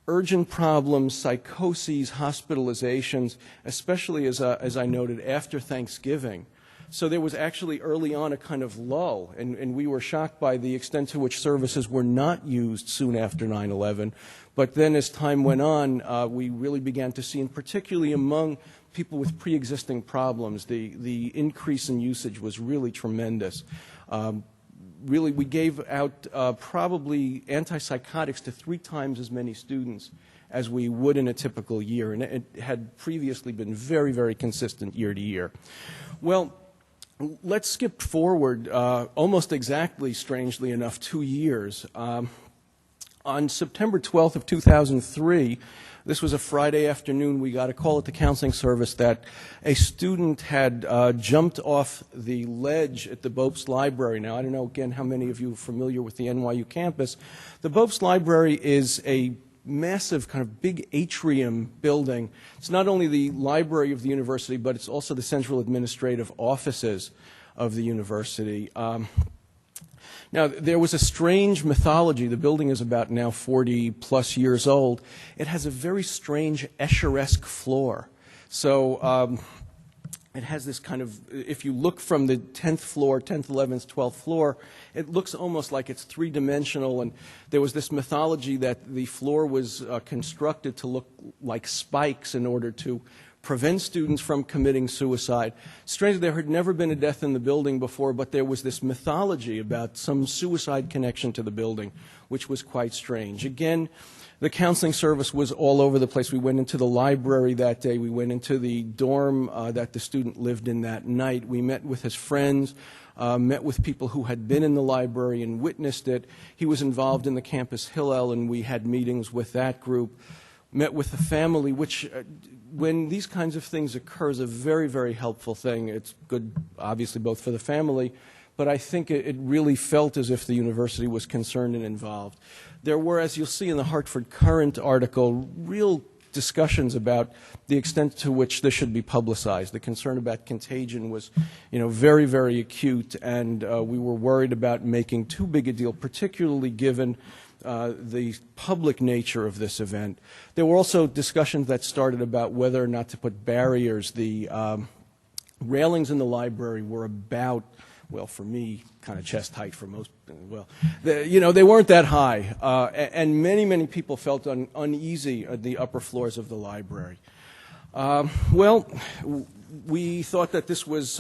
urgent problems, psychoses, hospitalizations, especially, as I noted, after Thanksgiving. So there was actually early on a kind of lull, and we were shocked by the extent to which services were not used soon after 9/11. But then as time went on, we really began to see, and particularly among people with pre-existing problems, the increase in usage was really tremendous. Really, we gave out probably antipsychotics to 3 times as many students as we would in a typical year, and it had previously been very, very consistent year to year. Well, let's skip forward almost exactly, strangely enough, 2 years. On September 12th of 2003, this was a Friday afternoon, we got a call at the counseling service that a student had jumped off the ledge at the Bopst Library. Now, I don't know, again, how many of you are familiar with the NYU campus. The Bopst Library is a massive kind of big atrium building. It's not only the library of the university, but it's also the central administrative offices of the university. Now, there was a strange mythology. The building is about now 40-plus years old. It has a very strange Escher-esque floor. So it has this kind of, if you look from the 10th floor, 10th, 11th, 12th floor, it looks almost like it's three-dimensional. And there was this mythology that the floor was constructed to look like spikes in order to prevent students from committing suicide. Strangely, there had never been a death in the building before, but there was this mythology about some suicide connection to the building, which was quite strange. Again, the counseling service was all over the place. We went into the library that day. We went into the dorm that the student lived in that night. We met with his friends, met with people who had been in the library and witnessed it. He was involved in the campus Hillel, and we had meetings with that group. Met with the family, which, when these kinds of things occur, is a very, very helpful thing. It's good, obviously, both for the family, but I think it really felt as if the university was concerned and involved. There were, as you'll see in the Hartford Courant article, real discussions about the extent to which this should be publicized. The concern about contagion was, very, very acute, and we were worried about making too big a deal, particularly given the public nature of this event. There were also discussions that started about whether or not to put barriers. The railings in the library were about, well, for me, kind of chest height. For most, well, they weren't that high. And many, many people felt uneasy at the upper floors of the library. We thought that this was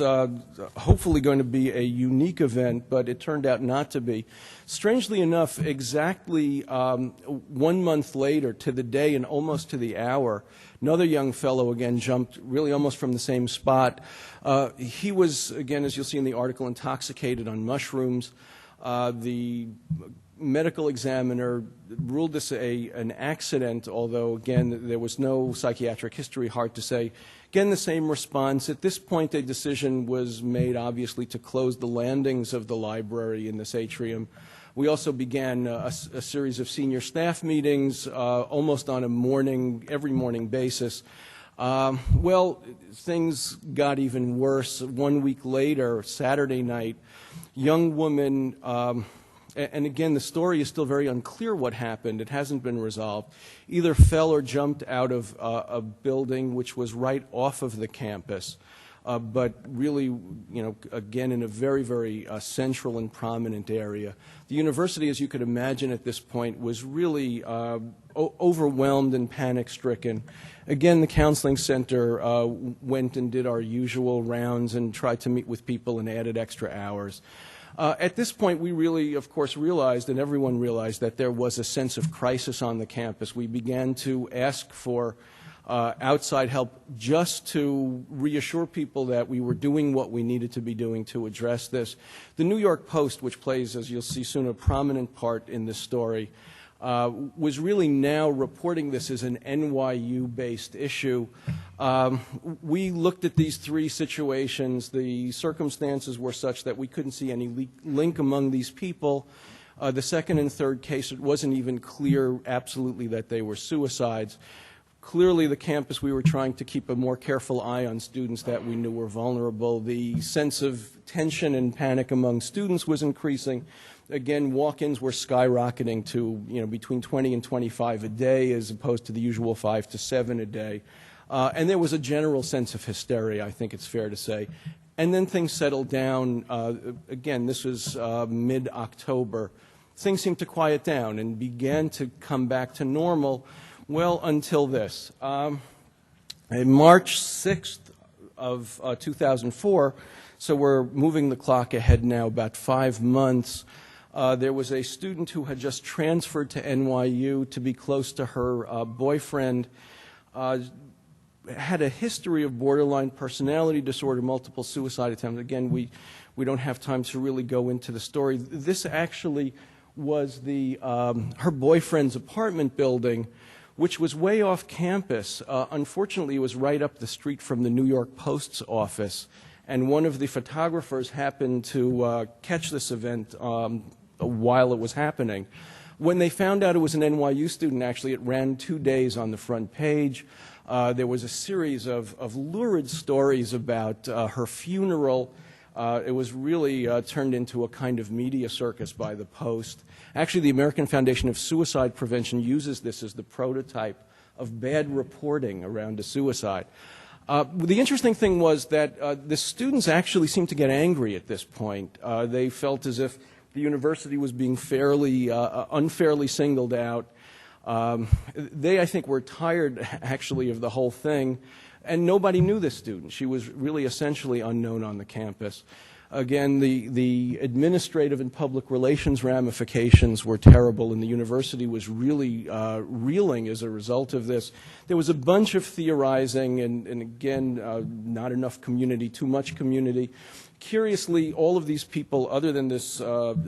hopefully going to be a unique event, but it turned out not to be. Strangely enough, exactly 1 month later, to the day and almost to the hour, another young fellow again jumped really almost from the same spot. He was, again, as you'll see in the article, intoxicated on mushrooms. The medical examiner ruled this an accident, although, again, there was no psychiatric history, hard to say. Again, the same response. At this point, a decision was made, obviously, to close the landings of the library in this atrium. We also began a series of senior staff meetings, almost on every morning basis. Things got even worse. 1 week later, Saturday night, young woman, and again, the story is still very unclear what happened. It hasn't been resolved. Either fell or jumped out of a building which was right off of the campus, but really, again, in a very, very central and prominent area. The university, as you could imagine at this point, was really overwhelmed and panic-stricken. Again, the counseling center went and did our usual rounds and tried to meet with people and added extra hours. At this point, we really, of course, realized, and everyone realized, that there was a sense of crisis on the campus. We began to ask for outside help just to reassure people that we were doing what we needed to be doing to address this. The New York Post, which plays, as you'll see soon, a prominent part in this story, was really now reporting this as an NYU-based issue. We looked at these three situations. The circumstances were such that we couldn't see any link among these people. The second and third case, it wasn't even clear absolutely that they were suicides. Clearly, the campus, we were trying to keep a more careful eye on students that we knew were vulnerable. The sense of tension and panic among students was increasing. Again, walk-ins were skyrocketing to between 20 and 25 a day, as opposed to the usual 5 to 7 a day. And there was a general sense of hysteria, I think it's fair to say. And then things settled down. Again, this was mid-October. Things seemed to quiet down and began to come back to normal. Well, until this. On March 6th of 2004, so we're moving the clock ahead now about 5 months, there was a student who had just transferred to NYU to be close to her boyfriend. had a history of borderline personality disorder, multiple suicide attempts. Again, we don't have time to really go into the story. This actually was her boyfriend's apartment building, which was way off campus. Unfortunately, it was right up the street from the New York Post's office, and one of the photographers happened to catch this event while it was happening. When they found out it was an NYU student, actually, it ran 2 days on the front page. There was a series of lurid stories about her funeral. It was really turned into a kind of media circus by the Post. Actually, the American Foundation of Suicide Prevention uses this as the prototype of bad reporting around a suicide. The interesting thing was that the students actually seemed to get angry at this point. They felt as if the university was being unfairly singled out. They, I think, were tired, actually, of the whole thing, and nobody knew this student. She was really essentially unknown on the campus. Again, the administrative and public relations ramifications were terrible, and the university was really reeling as a result of this. There was a bunch of theorizing, and again, not enough community, too much community. Curiously, all of these people, other than this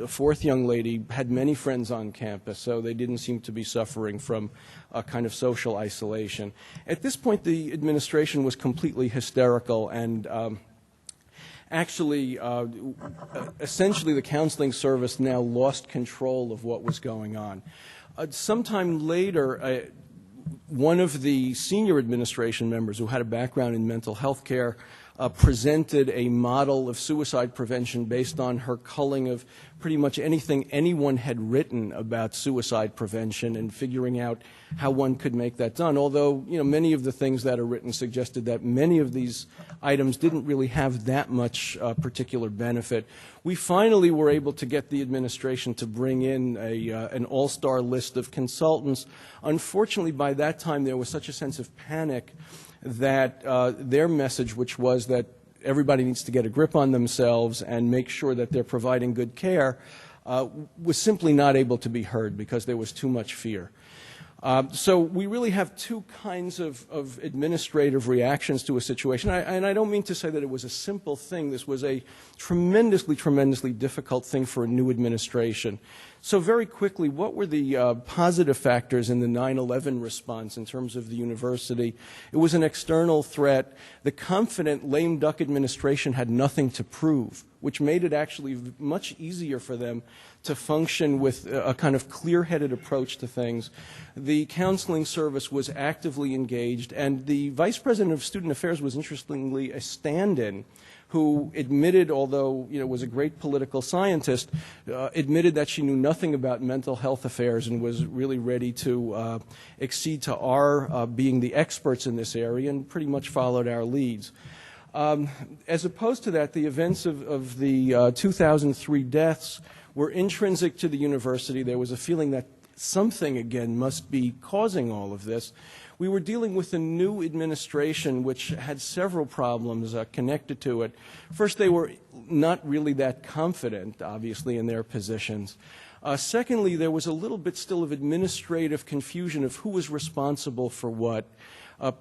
fourth young lady, had many friends on campus, so they didn't seem to be suffering from a kind of social isolation. At this point, the administration was completely hysterical, and actually, essentially, the counseling service now lost control of what was going on. Sometime later, one of the senior administration members who had a background in mental health care presented a model of suicide prevention based on her culling of pretty much anything anyone had written about suicide prevention and figuring out how one could make that done. Although, many of the things that are written suggested that many of these items didn't really have that much particular benefit. We finally were able to get the administration to bring in an all-star list of consultants. Unfortunately, by that time, there was such a sense of panic that their message, which was that everybody needs to get a grip on themselves and make sure that they're providing good care, was simply not able to be heard because there was too much fear. So we really have two kinds of administrative reactions to a situation. And I don't mean to say that it was a simple thing. This was a tremendously, tremendously difficult thing for a new administration. So very quickly, what were the positive factors in the 9/11 response in terms of the university? It was an external threat. The confident lame duck administration had nothing to prove, which made it actually much easier for them to function with a kind of clear-headed approach to things. The counseling service was actively engaged, and the vice president of student affairs was interestingly a stand-in who admitted, although was a great political scientist, admitted that she knew nothing about mental health affairs and was really ready to accede to our being the experts in this area, and pretty much followed our leads. As opposed to that, the events of the 2003 deaths were intrinsic to the university. There was a feeling that something, again, must be causing all of this. We were dealing with a new administration which had several problems connected to it. First, they were not really that confident, obviously, in their positions. Secondly, there was a little bit still of administrative confusion of who was responsible for what.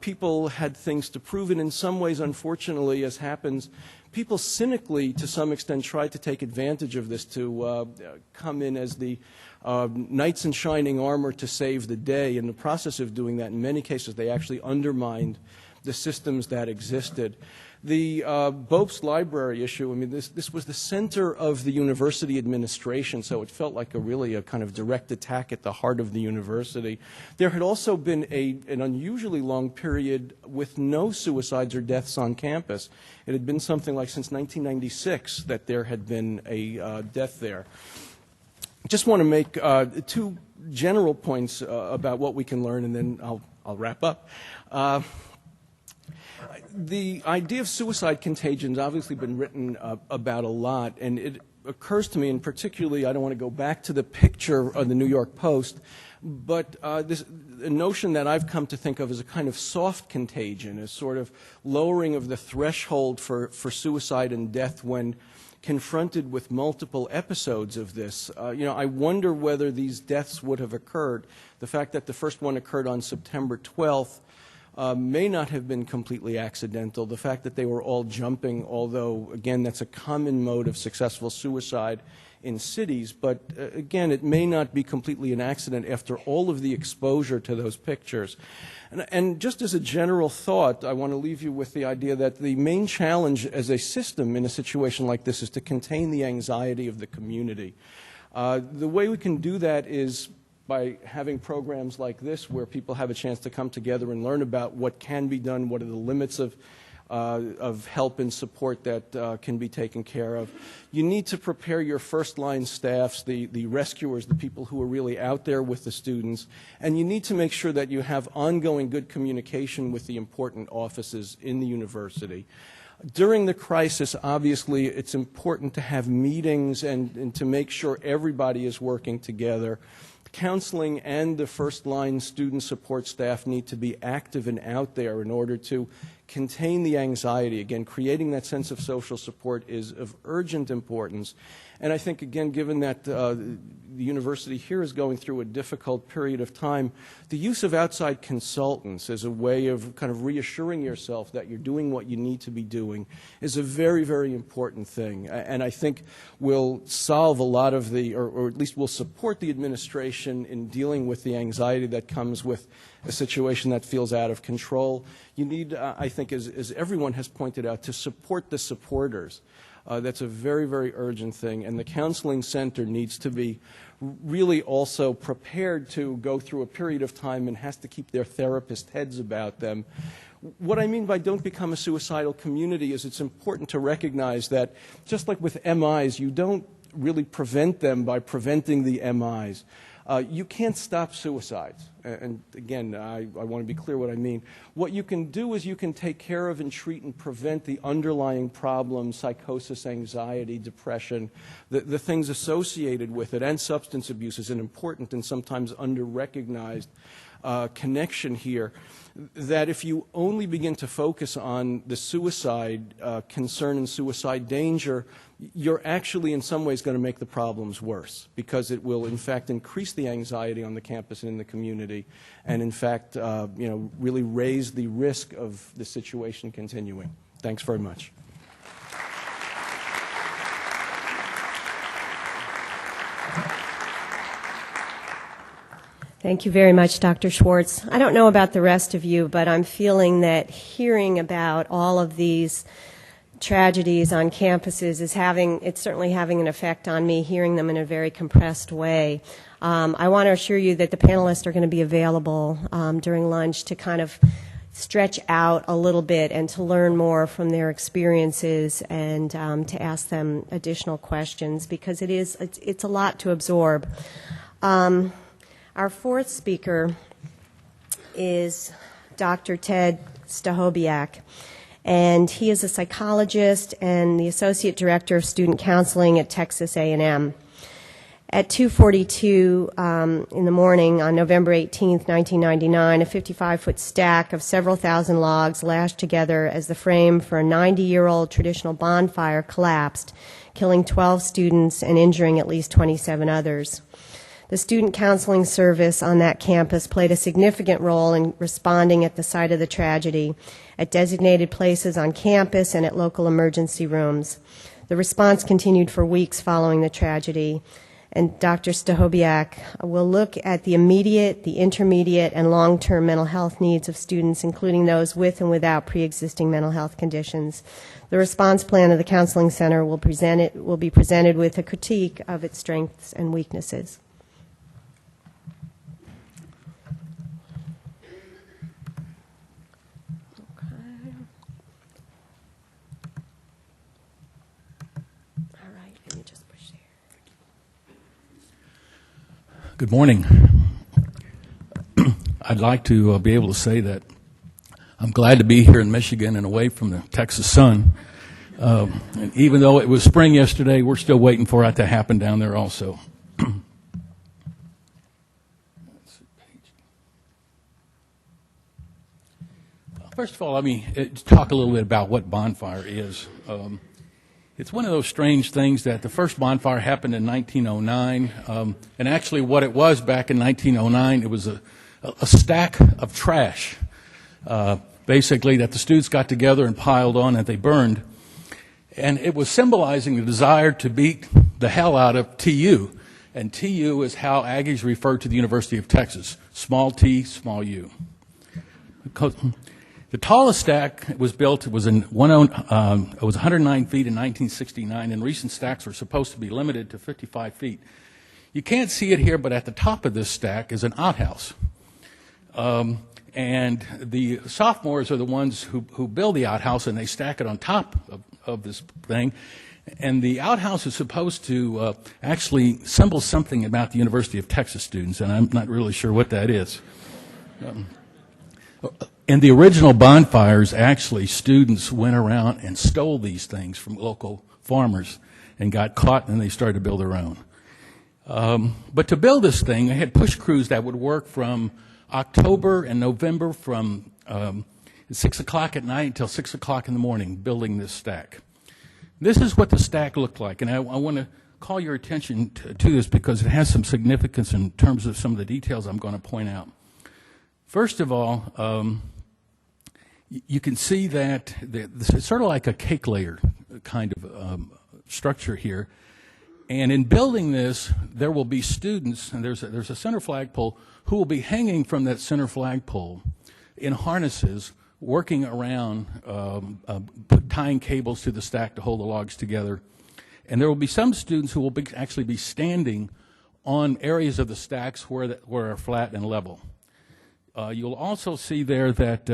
People had things to prove, and in some ways, unfortunately, as happens, people cynically, to some extent, tried to take advantage of this to come in as the knights in shining armor to save the day. In the process of doing that, in many cases, they actually undermined the systems that existed. The Bopes Library issue, this was the center of the university administration, so it felt like a kind of direct attack at the heart of the university. There had also been an unusually long period with no suicides or deaths on campus. It had been something like since 1996 that there had been a death there. Just want to make two general points about what we can learn, and then I'll wrap up. The idea of suicide contagion has obviously been written about a lot, and it occurs to me, and particularly I don't want to go back to the picture of the New York Post, but a notion that I've come to think of as a kind of soft contagion, a sort of lowering of the threshold for suicide and death when confronted with multiple episodes of this. I wonder whether these deaths would have occurred. The fact that the first one occurred on September 12th may not have been completely accidental. The fact that they were all jumping, although, again, that's a common mode of successful suicide in cities, but again, it may not be completely an accident after all of the exposure to those pictures. And just as a general thought, I want to leave you with the idea that the main challenge as a system in a situation like this is to contain the anxiety of the community. The way we can do that is by having programs like this where people have a chance to come together and learn about what can be done, what are the limits of help and support that can be taken care of. You need to prepare your first-line staffs, the rescuers, the people who are really out there with the students, and you need to make sure that you have ongoing good communication with the important offices in the university. During the crisis, obviously, it's important to have meetings and to make sure everybody is working together. Counseling and the first-line student support staff need to be active and out there in order to contain the anxiety. Again, creating that sense of social support is of urgent importance. And I think, again, given that the university here is going through a difficult period of time, the use of outside consultants as a way of kind of reassuring yourself that you're doing what you need to be doing is a very, very important thing. And I think will solve a lot of the, or at least will support the administration in dealing with the anxiety that comes with a situation that feels out of control. You need, I think, as everyone has pointed out, to support the supporters. That's a very, very urgent thing, and the counseling center needs to be really also prepared to go through a period of time and has to keep their therapist heads about them. What I mean by don't become a suicidal community is it's important to recognize that just like with MIs, you don't really prevent them by preventing the MIs. You can't stop suicides. And again, I want to be clear what I mean. What you can do is you can take care of and treat and prevent the underlying problems, psychosis, anxiety, depression, the things associated with it, and substance abuse is an important and sometimes under-recognized connection here, that if you only begin to focus on the suicide concern and suicide danger, you're actually in some ways going to make the problems worse because it will in fact increase the anxiety on the campus and in the community and in fact really raise the risk of the situation continuing. Thanks very much. Thank you very much, Dr. Schwartz. I don't know about the rest of you, but I'm feeling that hearing about all of these tragedies on campuses is it's certainly having an effect on me, hearing them in a very compressed way. I want to assure you that the panelists are going to be available during lunch to kind of stretch out a little bit and to learn more from their experiences and to ask them additional questions because it's a lot to absorb. Our fourth speaker is Dr. Ted Stachowiak, and he is a psychologist and the Associate Director of Student Counseling at Texas A&M. At 2:42 in the morning on November 18, 1999, a 55-foot stack of several thousand logs lashed together as the frame for a 90-year-old traditional bonfire collapsed, killing 12 students and injuring at least 27 others. The student counseling service on that campus played a significant role in responding at the site of the tragedy, at designated places on campus and at local emergency rooms. The response continued for weeks following the tragedy, and Dr. Stachowiak will look at the immediate, the intermediate, and long-term mental health needs of students, including those with and without pre-existing mental health conditions. The response plan of the Counseling Center will be presented with a critique of its strengths and weaknesses. Good morning. I'd like to be able to say that I'm glad to be here in Michigan and away from the Texas sun. And even though it was spring yesterday, we're still waiting for it to happen down there also. First of all, let me talk a little bit about what bonfire is. It's one of those strange things that the first bonfire happened in 1909, and actually what it was back in 1909, it was a stack of trash basically that the students got together and piled on and they burned. And it was symbolizing the desire to beat the hell out of TU. And TU is how Aggies refer to the University of Texas. Small t, small u. The tallest stack was built, it was 109 feet in 1969, and recent stacks were supposed to be limited to 55 feet. You can't see it here, but at the top of this stack is an outhouse. And the sophomores are the ones who build the outhouse, and they stack it on top of this thing. And the outhouse is supposed to actually symbol something about the University of Texas students, and I'm not really sure what that is. In the original bonfires, actually, students went around and stole these things from local farmers and got caught, and they started to build their own. But to build this thing, they had push crews that would work from October and November from 6 o'clock at night until 6 o'clock in the morning building this stack. This is what the stack looked like, and I want to call your attention to this because it has some significance in terms of some of the details I'm going to point out. First of all, you can see that it's sort of like a cake layer kind of structure here. And in building this, there will be students, and there's a center flagpole, who will be hanging from that center flagpole in harnesses, working around, tying cables to the stack to hold the logs together. And there will be some students who will actually be standing on areas of the stacks where are flat and level. You'll also see there that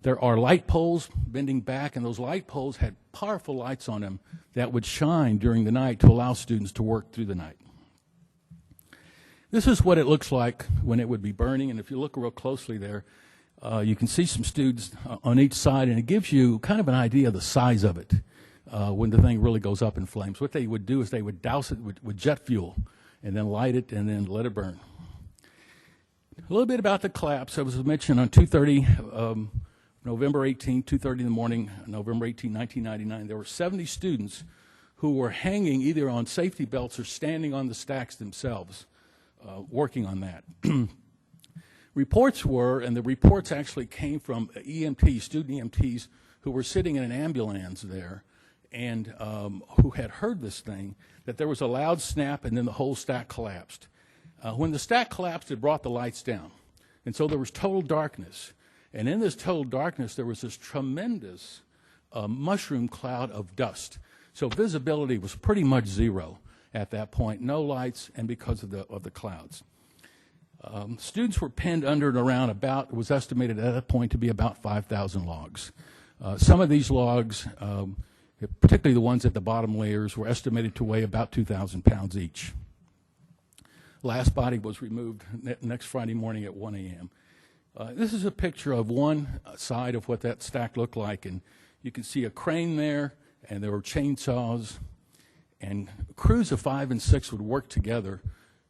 there are light poles bending back, and those light poles had powerful lights on them that would shine during the night to allow students to work through the night. This is what it looks like when it would be burning, and if you look real closely there, you can see some students on each side, and it gives you kind of an idea of the size of it when the thing really goes up in flames. What they would do is they would douse it with jet fuel and then light it and then let it burn. A little bit about the collapse. It was mentioned on 2:30, November 18, 2:30 in the morning, November 18, 1999. There were 70 students who were hanging either on safety belts or standing on the stacks themselves, working on that. Reports were, and the reports actually came from EMTs, student EMTs, who were sitting in an ambulance there and who had heard this thing, that there was a loud snap and then the whole stack collapsed. When the stack collapsed, it brought the lights down. And so there was total darkness. And in this total darkness, there was this tremendous mushroom cloud of dust. So visibility was pretty much zero at that point. No lights, and because of the clouds. Students were pinned under and around it was estimated at that point to be about 5,000 logs. Some of these logs, particularly the ones at the bottom layers, were estimated to weigh about 2,000 pounds each. Last body was removed next Friday morning at 1 a.m. This is a picture of one side of what that stack looked like, and you can see a crane there, and there were chainsaws, and crews of 5 and 6 would work together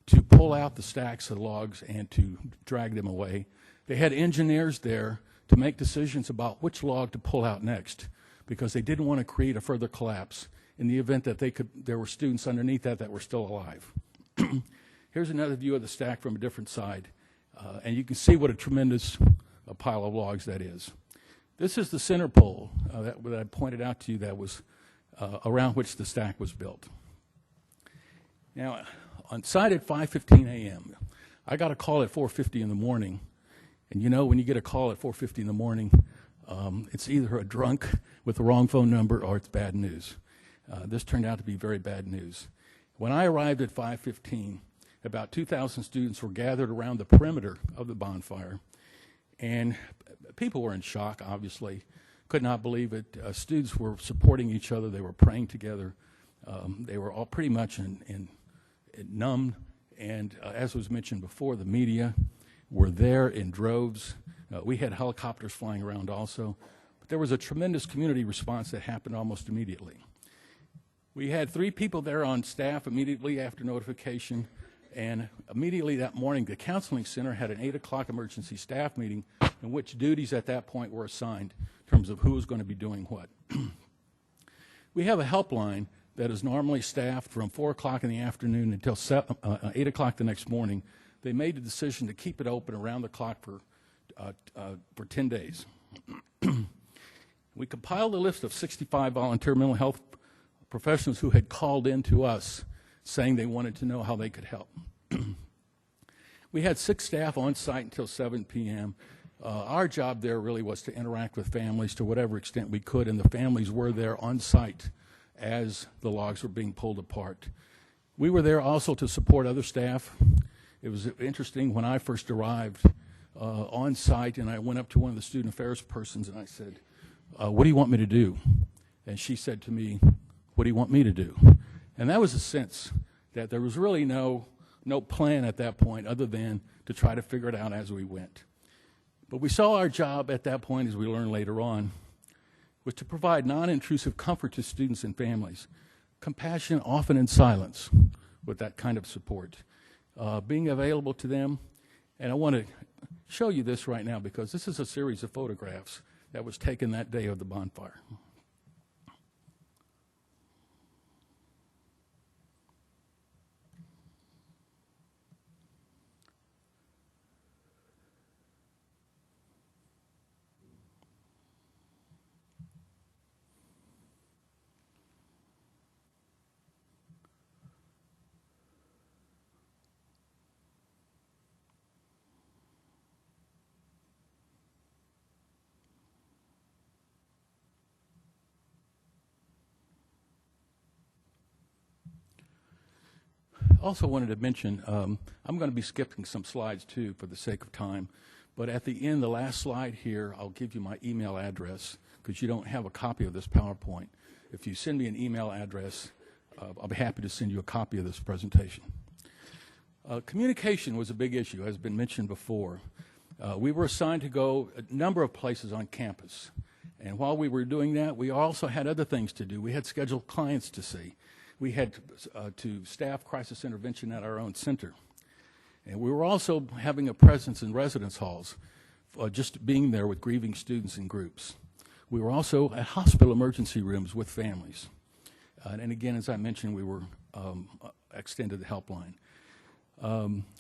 to pull out the stacks of logs and to drag them away. They had engineers there to make decisions about which log to pull out next, because they didn't want to create a further collapse in the event that there were students underneath that were still alive. Here's another view of the stack from a different side, and you can see what a tremendous pile of logs that is. This is the center pole that I pointed out to you that was around which the stack was built. Now, on site at 5:15 a.m., I got a call at 4:50 in the morning, and you know when you get a call at 4:50 in the morning, it's either a drunk with the wrong phone number or it's bad news. This turned out to be very bad news. When I arrived at 5:15, about 2,000 students were gathered around the perimeter of the bonfire, and people were in shock, obviously. Could not believe it. Students were supporting each other. They were praying together. They were all pretty much numbed, and as was mentioned before, the media were there in droves. We had helicopters flying around also, but there was a tremendous community response that happened almost immediately. We had 3 people there on staff immediately after notification, and immediately that morning the counseling center had an 8 o'clock emergency staff meeting in which duties at that point were assigned in terms of who was going to be doing what. We have a helpline that is normally staffed from 4 o'clock in the afternoon until 8 o'clock the next morning. They made the decision to keep it open around the clock for for 10 days. We compiled a list of 65 volunteer mental health professionals who had called in to us saying they wanted to know how they could help. We had 6 staff on site until 7 p.m. Our job there really was to interact with families to whatever extent we could, and the families were there on site as the logs were being pulled apart. We were there also to support other staff. It was interesting when I first arrived on site, and I went up to one of the student affairs persons and I said, what do you want me to do? And she said to me, what do you want me to do? And that was a sense that there was really no plan at that point other than to try to figure it out as we went. But we saw our job at that point, as we learned later on, was to provide non-intrusive comfort to students and families, compassion often in silence with that kind of support, being available to them. And I want to show you this right now because this is a series of photographs that was taken that day of the bonfire. Also wanted to mention, I'm going to be skipping some slides too for the sake of time, but at the end, the last slide here, I'll give you my email address because you don't have a copy of this PowerPoint. If you send me an email address, I'll be happy to send you a copy of this presentation. Communication was a big issue, as has been mentioned before. We were assigned to go a number of places on campus, and while we were doing that, we also had other things to do. We had scheduled clients to see. We had to staff crisis intervention at our own center. And we were also having a presence in residence halls, just being there with grieving students in groups. We were also at hospital emergency rooms with families. And again, as I mentioned, we were extended the helpline.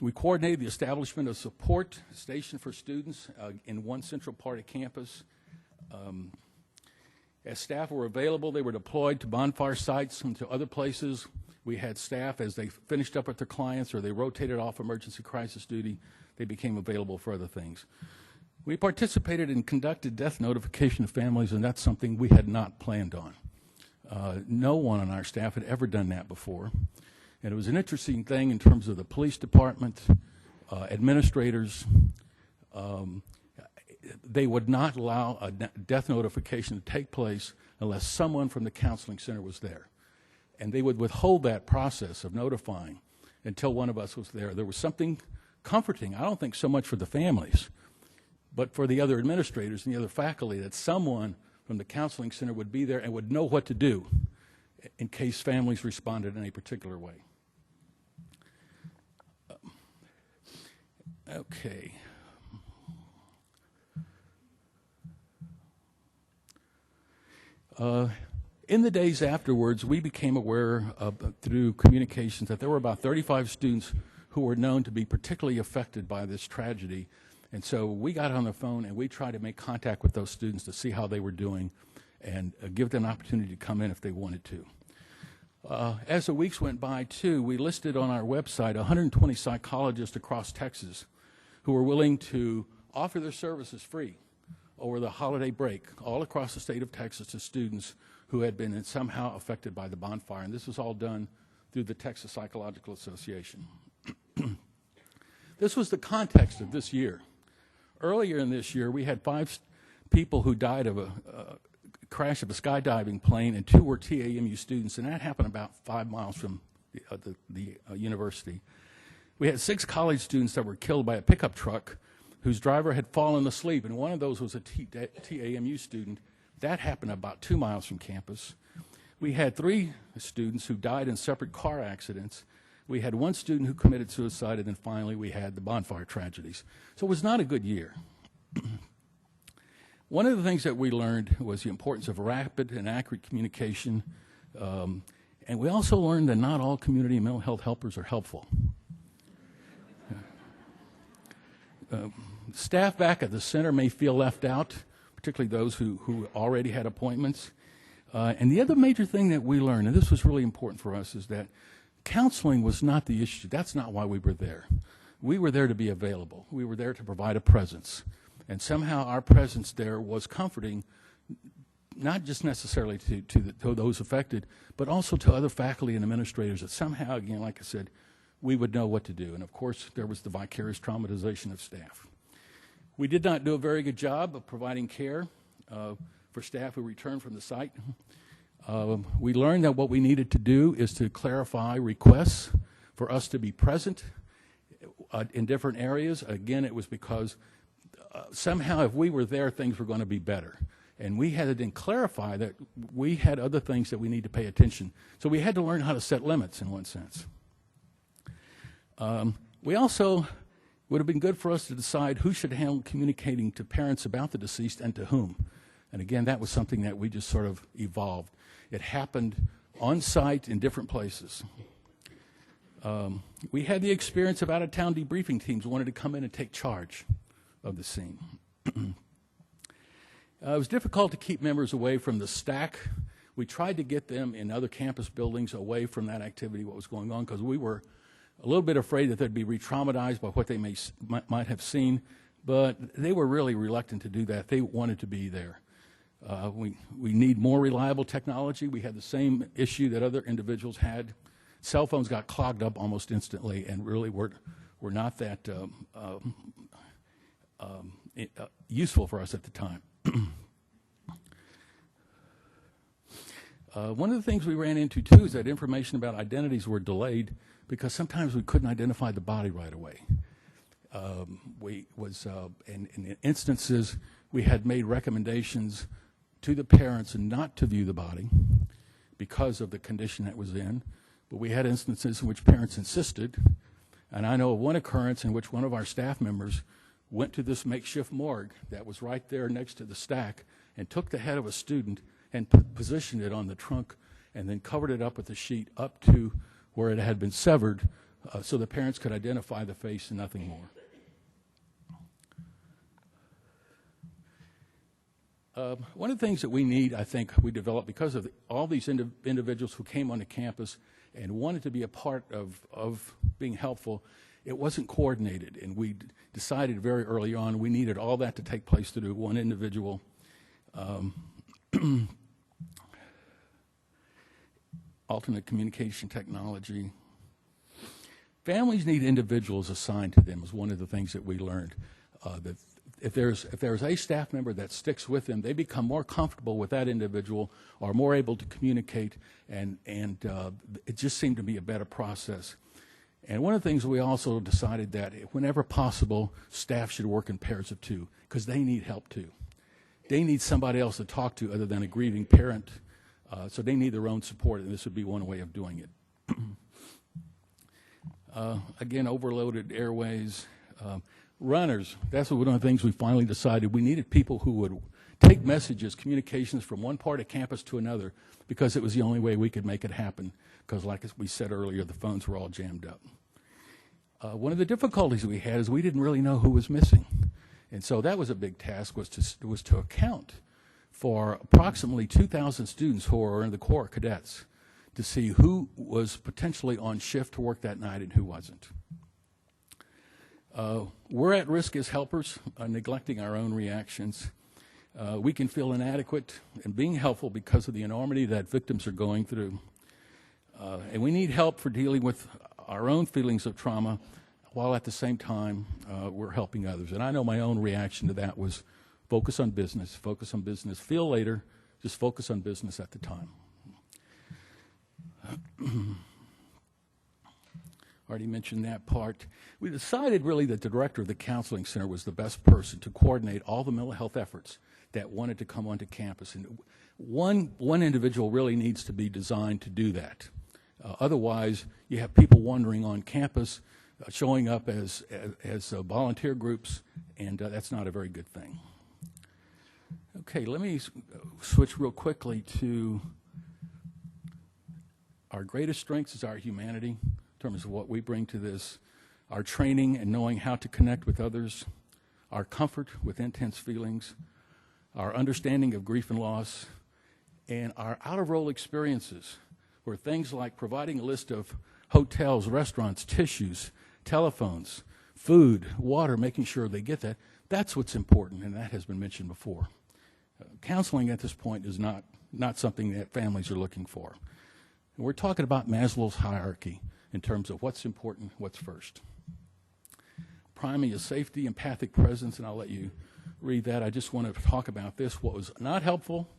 We coordinated the establishment of support station for students in one central part of campus. As staff were available, they were deployed to bonfire sites and to other places. We had staff, as they finished up with their clients or they rotated off emergency crisis duty, they became available for other things. We participated and conducted death notification of families, and that's something we had not planned on. No one on our staff had ever done that before. And it was an interesting thing in terms of the police department, administrators. They would not allow a death notification to take place unless someone from the counseling center was there. And they would withhold that process of notifying until one of us was there. There was something comforting, I don't think so much for the families, but for the other administrators and the other faculty, that someone from the counseling center would be there and would know what to do in case families responded in a particular way. Okay. In the days afterwards, we became aware through communications that there were about 35 students who were known to be particularly affected by this tragedy. And so we got on the phone and we tried to make contact with those students to see how they were doing and give them an opportunity to come in if they wanted to. As the weeks went by, too, we listed on our website 120 psychologists across Texas who were willing to offer their services free over the holiday break all across the state of Texas to students who had been somehow affected by the bonfire. And this was all done through the Texas Psychological Association. This was the context of this year. Earlier in this year, we had 5 people who died of a crash of a skydiving plane, and 2 were TAMU students, and that happened about 5 miles from the university. We had 6 college students that were killed by a pickup truck whose driver had fallen asleep, and one of those was a TAMU student. That happened about 2 miles from campus. We had 3 students who died in separate car accidents. We had 1 student who committed suicide, and then finally we had the bonfire tragedies. So it was not a good year. One of the things that we learned was the importance of rapid and accurate communication, and we also learned that not all community mental health helpers are helpful. Staff back at the center may feel left out, particularly those who already had appointments. And the other major thing that we learned, and this was really important for us, is that counseling was not the issue. That's not why we were there. We were there to be available. We were there to provide a presence. And somehow our presence there was comforting, not just necessarily to those affected, but also to other faculty and administrators, that somehow, again, like I said, we would know what to do. And of course, there was the vicarious traumatization of staff. We did not do a very good job of providing care for staff who returned from the site. We learned that what we needed to do is to clarify requests for us to be present in different areas. Again, it was because somehow if we were there, things were going to be better. And we had to then clarify that we had other things that we need to pay attention. So we had to learn how to set limits in one sense. We also would have been good for us to decide who should handle communicating to parents about the deceased and to whom. And again, that was something that we just sort of evolved. It happened on site in different places. We had the experience of out-of-town debriefing teams who wanted to come in and take charge of the scene. It was difficult to keep members away from the stack. We tried to get them in other campus buildings away from that activity, what was going on, because we were a little bit afraid that they'd be re-traumatized by what they might have seen, but they were really reluctant to do that. They wanted to be there. We need more reliable technology. We had the same issue that other individuals had. Cell phones got clogged up almost instantly and really were not that useful for us at the time. One of the things we ran into, too, is that information about identities were delayed because sometimes we couldn't identify the body right away. In instances, we had made recommendations to the parents not to view the body because of the condition that was in, but we had instances in which parents insisted, and I know of one occurrence in which one of our staff members went to this makeshift morgue that was right there next to the stack and took the head of a student and positioned it on the trunk and then covered it up with a sheet up to where it had been severed so the parents could identify the face and nothing more. One of the things that we need, I think, we developed because of all these individuals who came onto campus and wanted to be a part of being helpful, it wasn't coordinated. And we decided very early on we needed all that to take place through one individual. Alternate communication technology. Families need individuals assigned to them is one of the things that we learned. That if there's a staff member that sticks with them, they become more comfortable with that individual, are more able to communicate, and it just seemed to be a better process. And one of the things we also decided that whenever possible, staff should work in pairs of two because they need help too. They need somebody else to talk to other than a grieving parent, so they need their own support, and this would be one way of doing it. Again, overloaded airways. Runners, that's one of the things we finally decided. We needed people who would take messages, communications from one part of campus to another because it was the only way we could make it happen because, like we said earlier, the phones were all jammed up. One of the difficulties we had is we didn't really know who was missing. And so that was a big task, was to account for approximately 2,000 students who are in the Corps cadets to see who was potentially on shift to work that night and who wasn't. We're at risk as helpers, neglecting our own reactions. We can feel inadequate in being helpful because of the enormity that victims are going through. And we need help for dealing with our own feelings of trauma while at the same time we're helping others. And I know my own reaction to that was focus on business, feel later, just focus on business at the time. Already mentioned that part. We decided really that the director of the counseling center was the best person to coordinate all the mental health efforts that wanted to come onto campus. And one individual really needs to be designed to do that. Otherwise, you have people wandering on campus, showing up as volunteer groups, and that's not a very good thing. Okay, let me switch real quickly to our greatest strengths is our humanity in terms of what we bring to this, our training and knowing how to connect with others, our comfort with intense feelings, our understanding of grief and loss, and our out-of-role experiences, where things like providing a list of hotels, restaurants, tissues, telephones, food, water, making sure they get that, that's what's important, and that has been mentioned before. Counseling at this point is not something that families are looking for. And we're talking about Maslow's hierarchy in terms of what's important, what's first. Priming is safety, empathic presence, and I'll let you read that. I just want to talk about this. What was not helpful,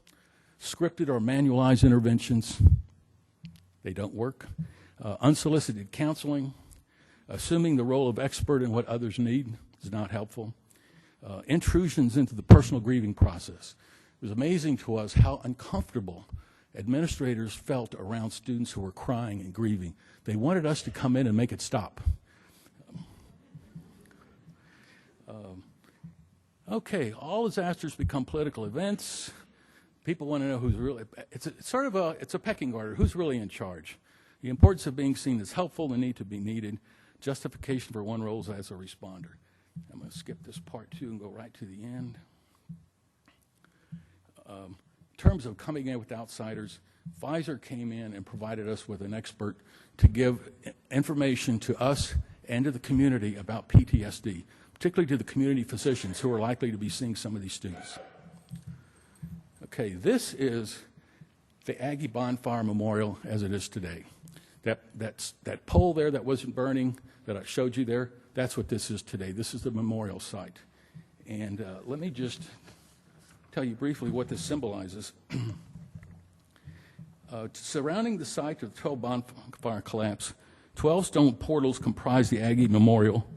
scripted or manualized interventions, they don't work. Unsolicited counseling, assuming the role of expert in what others need is not helpful. Intrusions into the personal grieving process. It was amazing to us how uncomfortable administrators felt around students who were crying and grieving. They wanted us to come in and make it stop. Okay, all disasters become political events. People want to know who's really, it's a pecking order. Who's really in charge? The importance of being seen as helpful, the need to be needed, justification for one role as a responder. I'm going to skip this part too and go right to the end. In terms of coming in with outsiders, Pfizer came in and provided us with an expert to give information to us and to the community about PTSD, particularly to the community physicians who are likely to be seeing some of these students. Okay, this is the Aggie Bonfire Memorial as it is today. That pole there that wasn't burning that I showed you there, that's what this is today. This is the memorial site. And let me just tell you briefly what this symbolizes. Surrounding the site of the 12 bonfire collapse, 12 stone portals comprise the Aggie Memorial,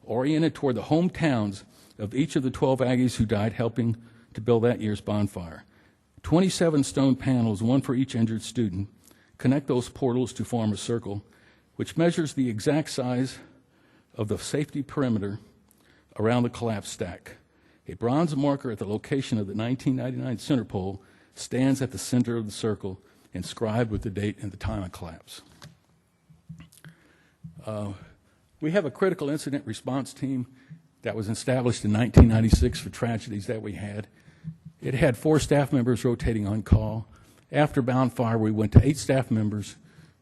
oriented toward the hometowns of each of the 12 Aggies who died helping to build that year's bonfire. 27 stone panels, one for each injured student, connect those portals to form a circle, which measures the exact size of the safety perimeter around the collapsed stack. A bronze marker at the location of the 1999 center pole stands at the center of the circle, inscribed with the date and the time of collapse. We have a critical incident response team that was established in 1996 for tragedies that we had. It had 4 staff members rotating on call. After bonfire, we went to 8 staff members,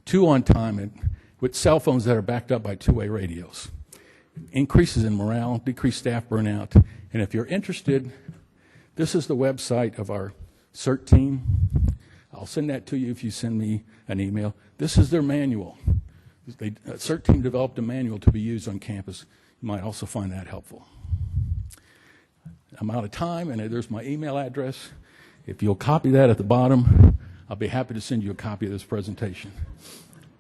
2 on time, and with cell phones that are backed up by 2-way radios. Increases in morale, decreased staff burnout. And if you're interested, this is the website of our CERT team. I'll send that to you if you send me an email. This is their manual. CERT team developed a manual to be used on campus. You might also find that helpful. I'm out of time, and there's my email address. If you'll copy that at the bottom, I'll be happy to send you a copy of this presentation.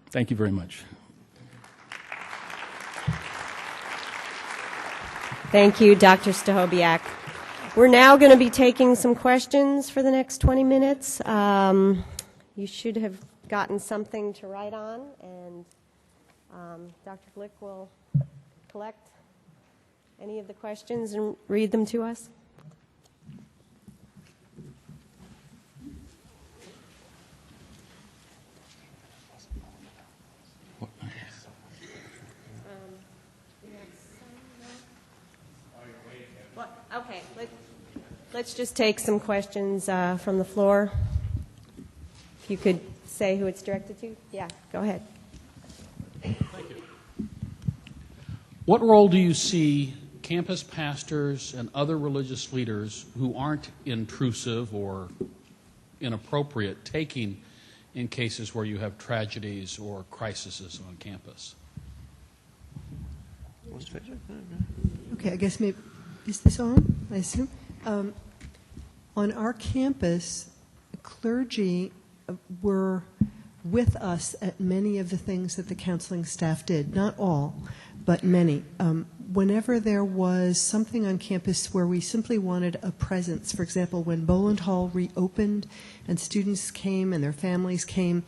Thank you very much. Thank you, Dr. Stachowiak. We're now going to be taking some questions for the next 20 minutes. You should have gotten something to write on, and Dr. Glick will collect any of the questions and read them to us. Okay, let's just take some questions from the floor. If you could say who it's directed to. Yeah, go ahead. Thank you. What role do you see campus pastors and other religious leaders who aren't intrusive or inappropriate taking in cases where you have tragedies or crises on campus? Okay, I guess maybe, is this on, I assume? On our campus, clergy were with us at many of the things that the counseling staff did. Not all, but many. Whenever there was something on campus where we simply wanted a presence, for example, when Boland Hall reopened and students came and their families came,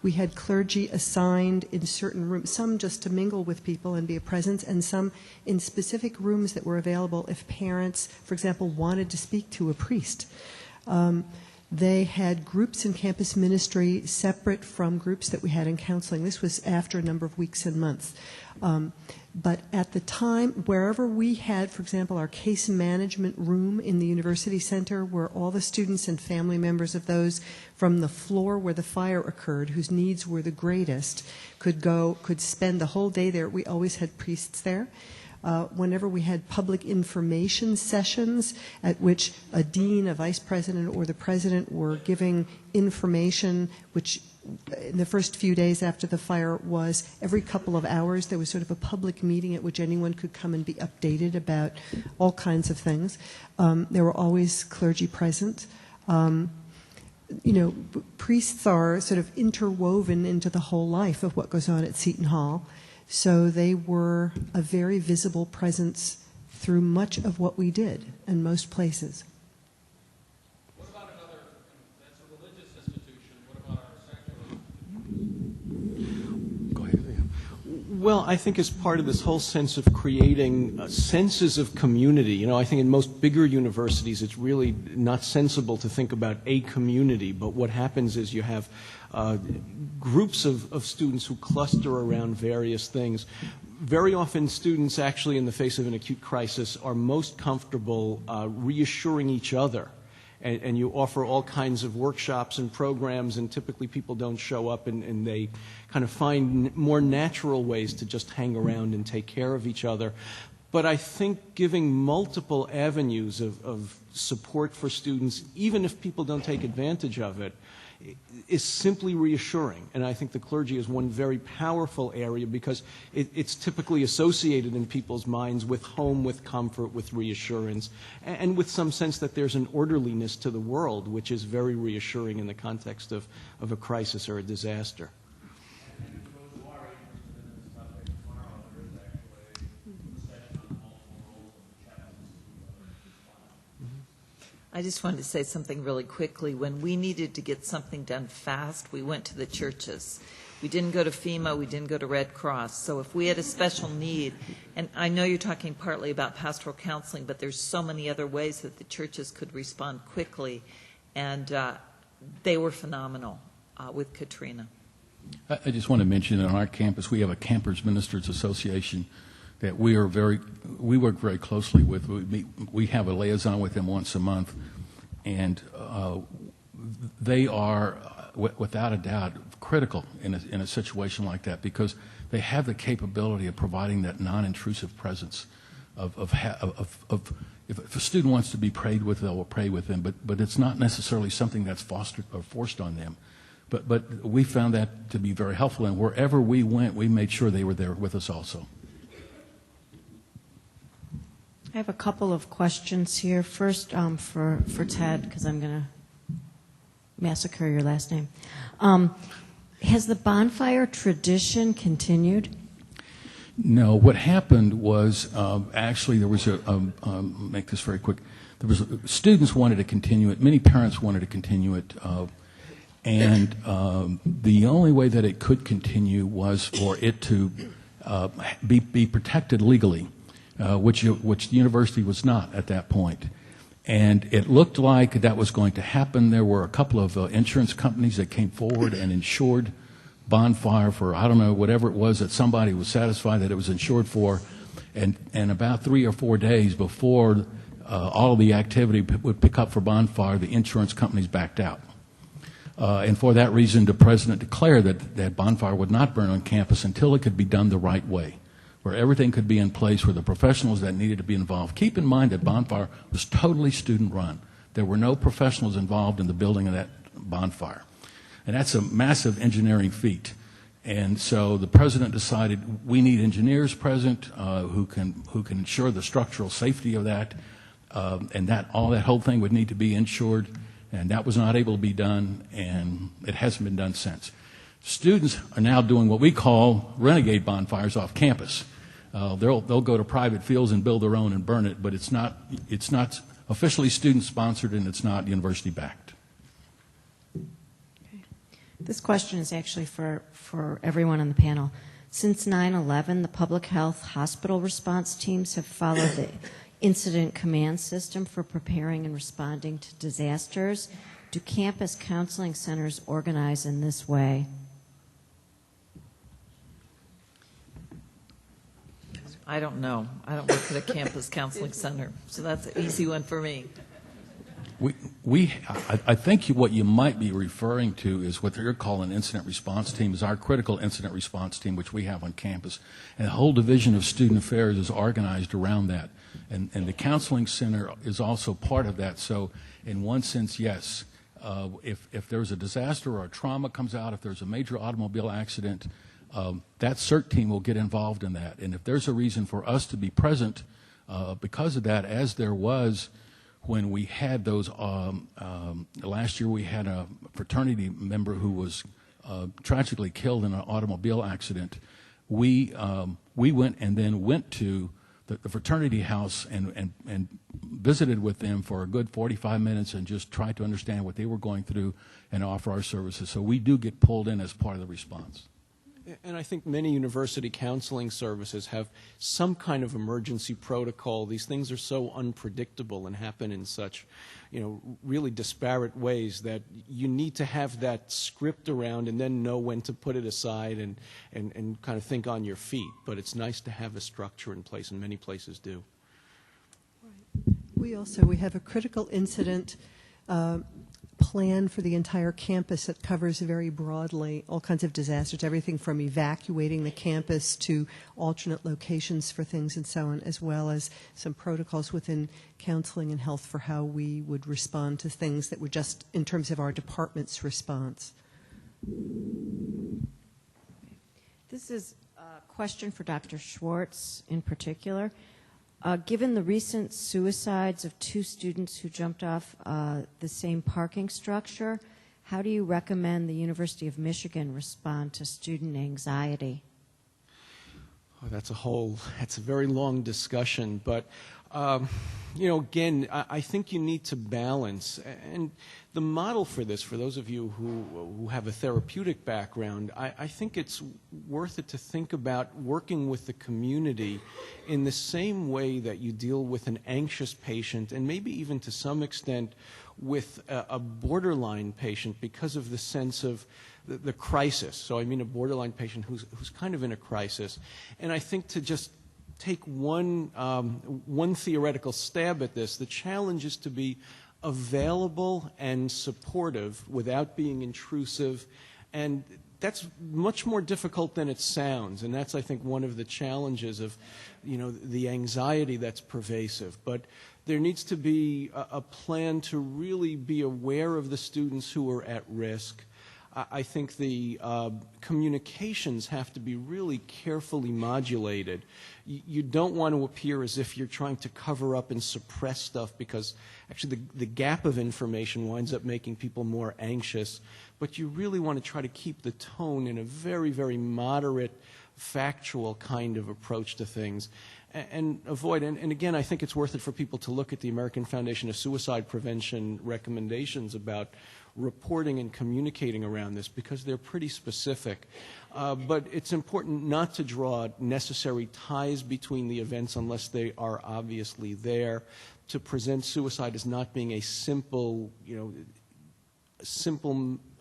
we had clergy assigned in certain rooms, some just to mingle with people and be a presence, and some in specific rooms that were available if parents, for example, wanted to speak to a priest. They had groups in campus ministry separate from groups that we had in counseling. This was after a number of weeks and months. But at the time, wherever we had, for example, our case management room in the University Center, where all the students and family members of those from the floor where the fire occurred, whose needs were the greatest, could spend the whole day there. We always had priests there. Whenever we had public information sessions at which a dean, a vice president, or the president were giving information, which in the first few days after the fire was every couple of hours there was sort of a public meeting at which anyone could come and be updated about all kinds of things. There were always clergy present. Priests are sort of interwoven into the whole life of what goes on at Seton Hall. So they were a very visible presence through much of what we did in most places. What about another, that's a religious institution, what about our secular? Go ahead. Well, I think as part of this whole sense of creating senses of community, I think in most bigger universities it's really not sensible to think about a community, but what happens is you have groups of students who cluster around various things. Very often students actually in the face of an acute crisis are most comfortable reassuring each other. And you offer all kinds of workshops and programs, and typically people don't show up, and they kind of find more natural ways to just hang around and take care of each other. But I think giving multiple avenues of support for students, even if people don't take advantage of it, is simply reassuring. And I think the clergy is one very powerful area because it's typically associated in people's minds with home, with comfort, with reassurance, and with some sense that there's an orderliness to the world, which is very reassuring in the context of a crisis or a disaster. I just wanted to say something really quickly. When we needed to get something done fast, we went to the churches. We didn't go to FEMA, we didn't go to Red Cross. So if we had a special need, and I know you're talking partly about pastoral counseling, but there's so many other ways that the churches could respond quickly, and they were phenomenal with Katrina. I just want to mention that on our campus we have a Campers Ministers Association that we work very closely with. We have a liaison with them once a month, and they are, without a doubt, critical in a situation like that because they have the capability of providing that non-intrusive presence if a student wants to be prayed with, they will pray with them, but it's not necessarily something that's fostered or forced on them. But we found that to be very helpful, and wherever we went, we made sure they were there with us also. I have a couple of questions here. First, for Ted, because I'm going to massacre your last name. Has the bonfire tradition continued? No. What happened was actually there was make this very quick. There was students wanted to continue it. Many parents wanted to continue it, and the only way that it could continue was for it to be protected legally. Which the university was not at that point. And it looked like that was going to happen. There were a couple of insurance companies that came forward and insured bonfire for, I don't know, whatever it was that somebody was satisfied that it was insured for. And about 3 or 4 days before all of the activity would pick up for bonfire, the insurance companies backed out. And for that reason, the president declared that bonfire would not burn on campus until it could be done the right way, where everything could be in place, where the professionals that needed to be involved. Keep in mind that bonfire was totally student-run. There were no professionals involved in the building of that bonfire. And that's a massive engineering feat. And so the president decided we need engineers present who can ensure the structural safety of that, and that whole thing would need to be insured. And that was not able to be done, and it hasn't been done since. Students are now doing what we call renegade bonfires off campus. They'll go to private fields and build their own and burn it, but it's not officially student sponsored and it's not university backed. Okay. This question is actually for everyone on the panel. Since 9/11, the public health hospital response teams have followed the incident command system for preparing and responding to disasters. do campus counseling centers organize in this way? I don't know. I don't work at a campus counseling center, so that's an easy one for me. I think what you might be referring to is what you're calling incident response team, is our critical incident response team, which we have on campus. And the whole division of student affairs is organized around that. And the counseling center is also part of that. So in one sense, yes, if there's a disaster or a trauma comes out, if there's a major automobile accident, that CERT team will get involved in that. And if there's a reason for us to be present because of that, as there was when we had those, last year we had a fraternity member who was tragically killed in an automobile accident. We went to the fraternity house and visited with them for a good 45 minutes and just tried to understand what they were going through and offer our services. So we do get pulled in as part of the response. And I think many university counseling services have some kind of emergency protocol. These things are so unpredictable and happen in such, really disparate ways that you need to have that script around and then know when to put it aside and kind of think on your feet. But it's nice to have a structure in place, and many places do. We have a critical incident plan for the entire campus that covers very broadly all kinds of disasters, everything from evacuating the campus to alternate locations for things and so on, as well as some protocols within counseling and health for how we would respond to things that were just in terms of our department's response. This is a question for Dr. Schwartz in particular. Given the recent suicides of 2 students who jumped off the same parking structure, how do you recommend the University of Michigan respond to student anxiety? Oh, that's a very long discussion, but again, I think you need to balance. And the model for this, for those of you who have a therapeutic background, I think it's worth it to think about working with the community in the same way that you deal with an anxious patient, and maybe even to some extent with a borderline patient, because of the sense of the crisis. So I mean a borderline patient who's kind of in a crisis. And I think to just take one theoretical stab at this, the challenge is to be available and supportive without being intrusive, and that's much more difficult than it sounds, and that's, I think, one of the challenges of, the anxiety that's pervasive. But there needs to be a plan to really be aware of the students who are at risk. I think the communications have to be really carefully modulated. You don't want to appear as if you're trying to cover up and suppress stuff, because actually the gap of information winds up making people more anxious. But you really want to try to keep the tone in a very, very moderate, factual kind of approach to things. And avoid, and again, I think it's worth it for people to look at the American Foundation of Suicide Prevention recommendations about reporting and communicating around this, because they're pretty specific. But it's important not to draw necessary ties between the events unless they are obviously there, to present suicide as not being a simple,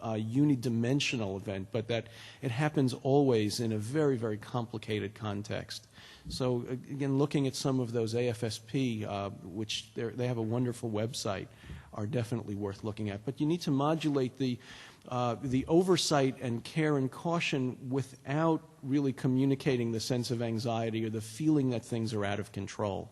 unidimensional event, but that it happens always in a very, very complicated context. So again, looking at some of those AFSP, which they have a wonderful website, are definitely worth looking at. But you need to modulate the oversight and care and caution without really communicating the sense of anxiety or the feeling that things are out of control.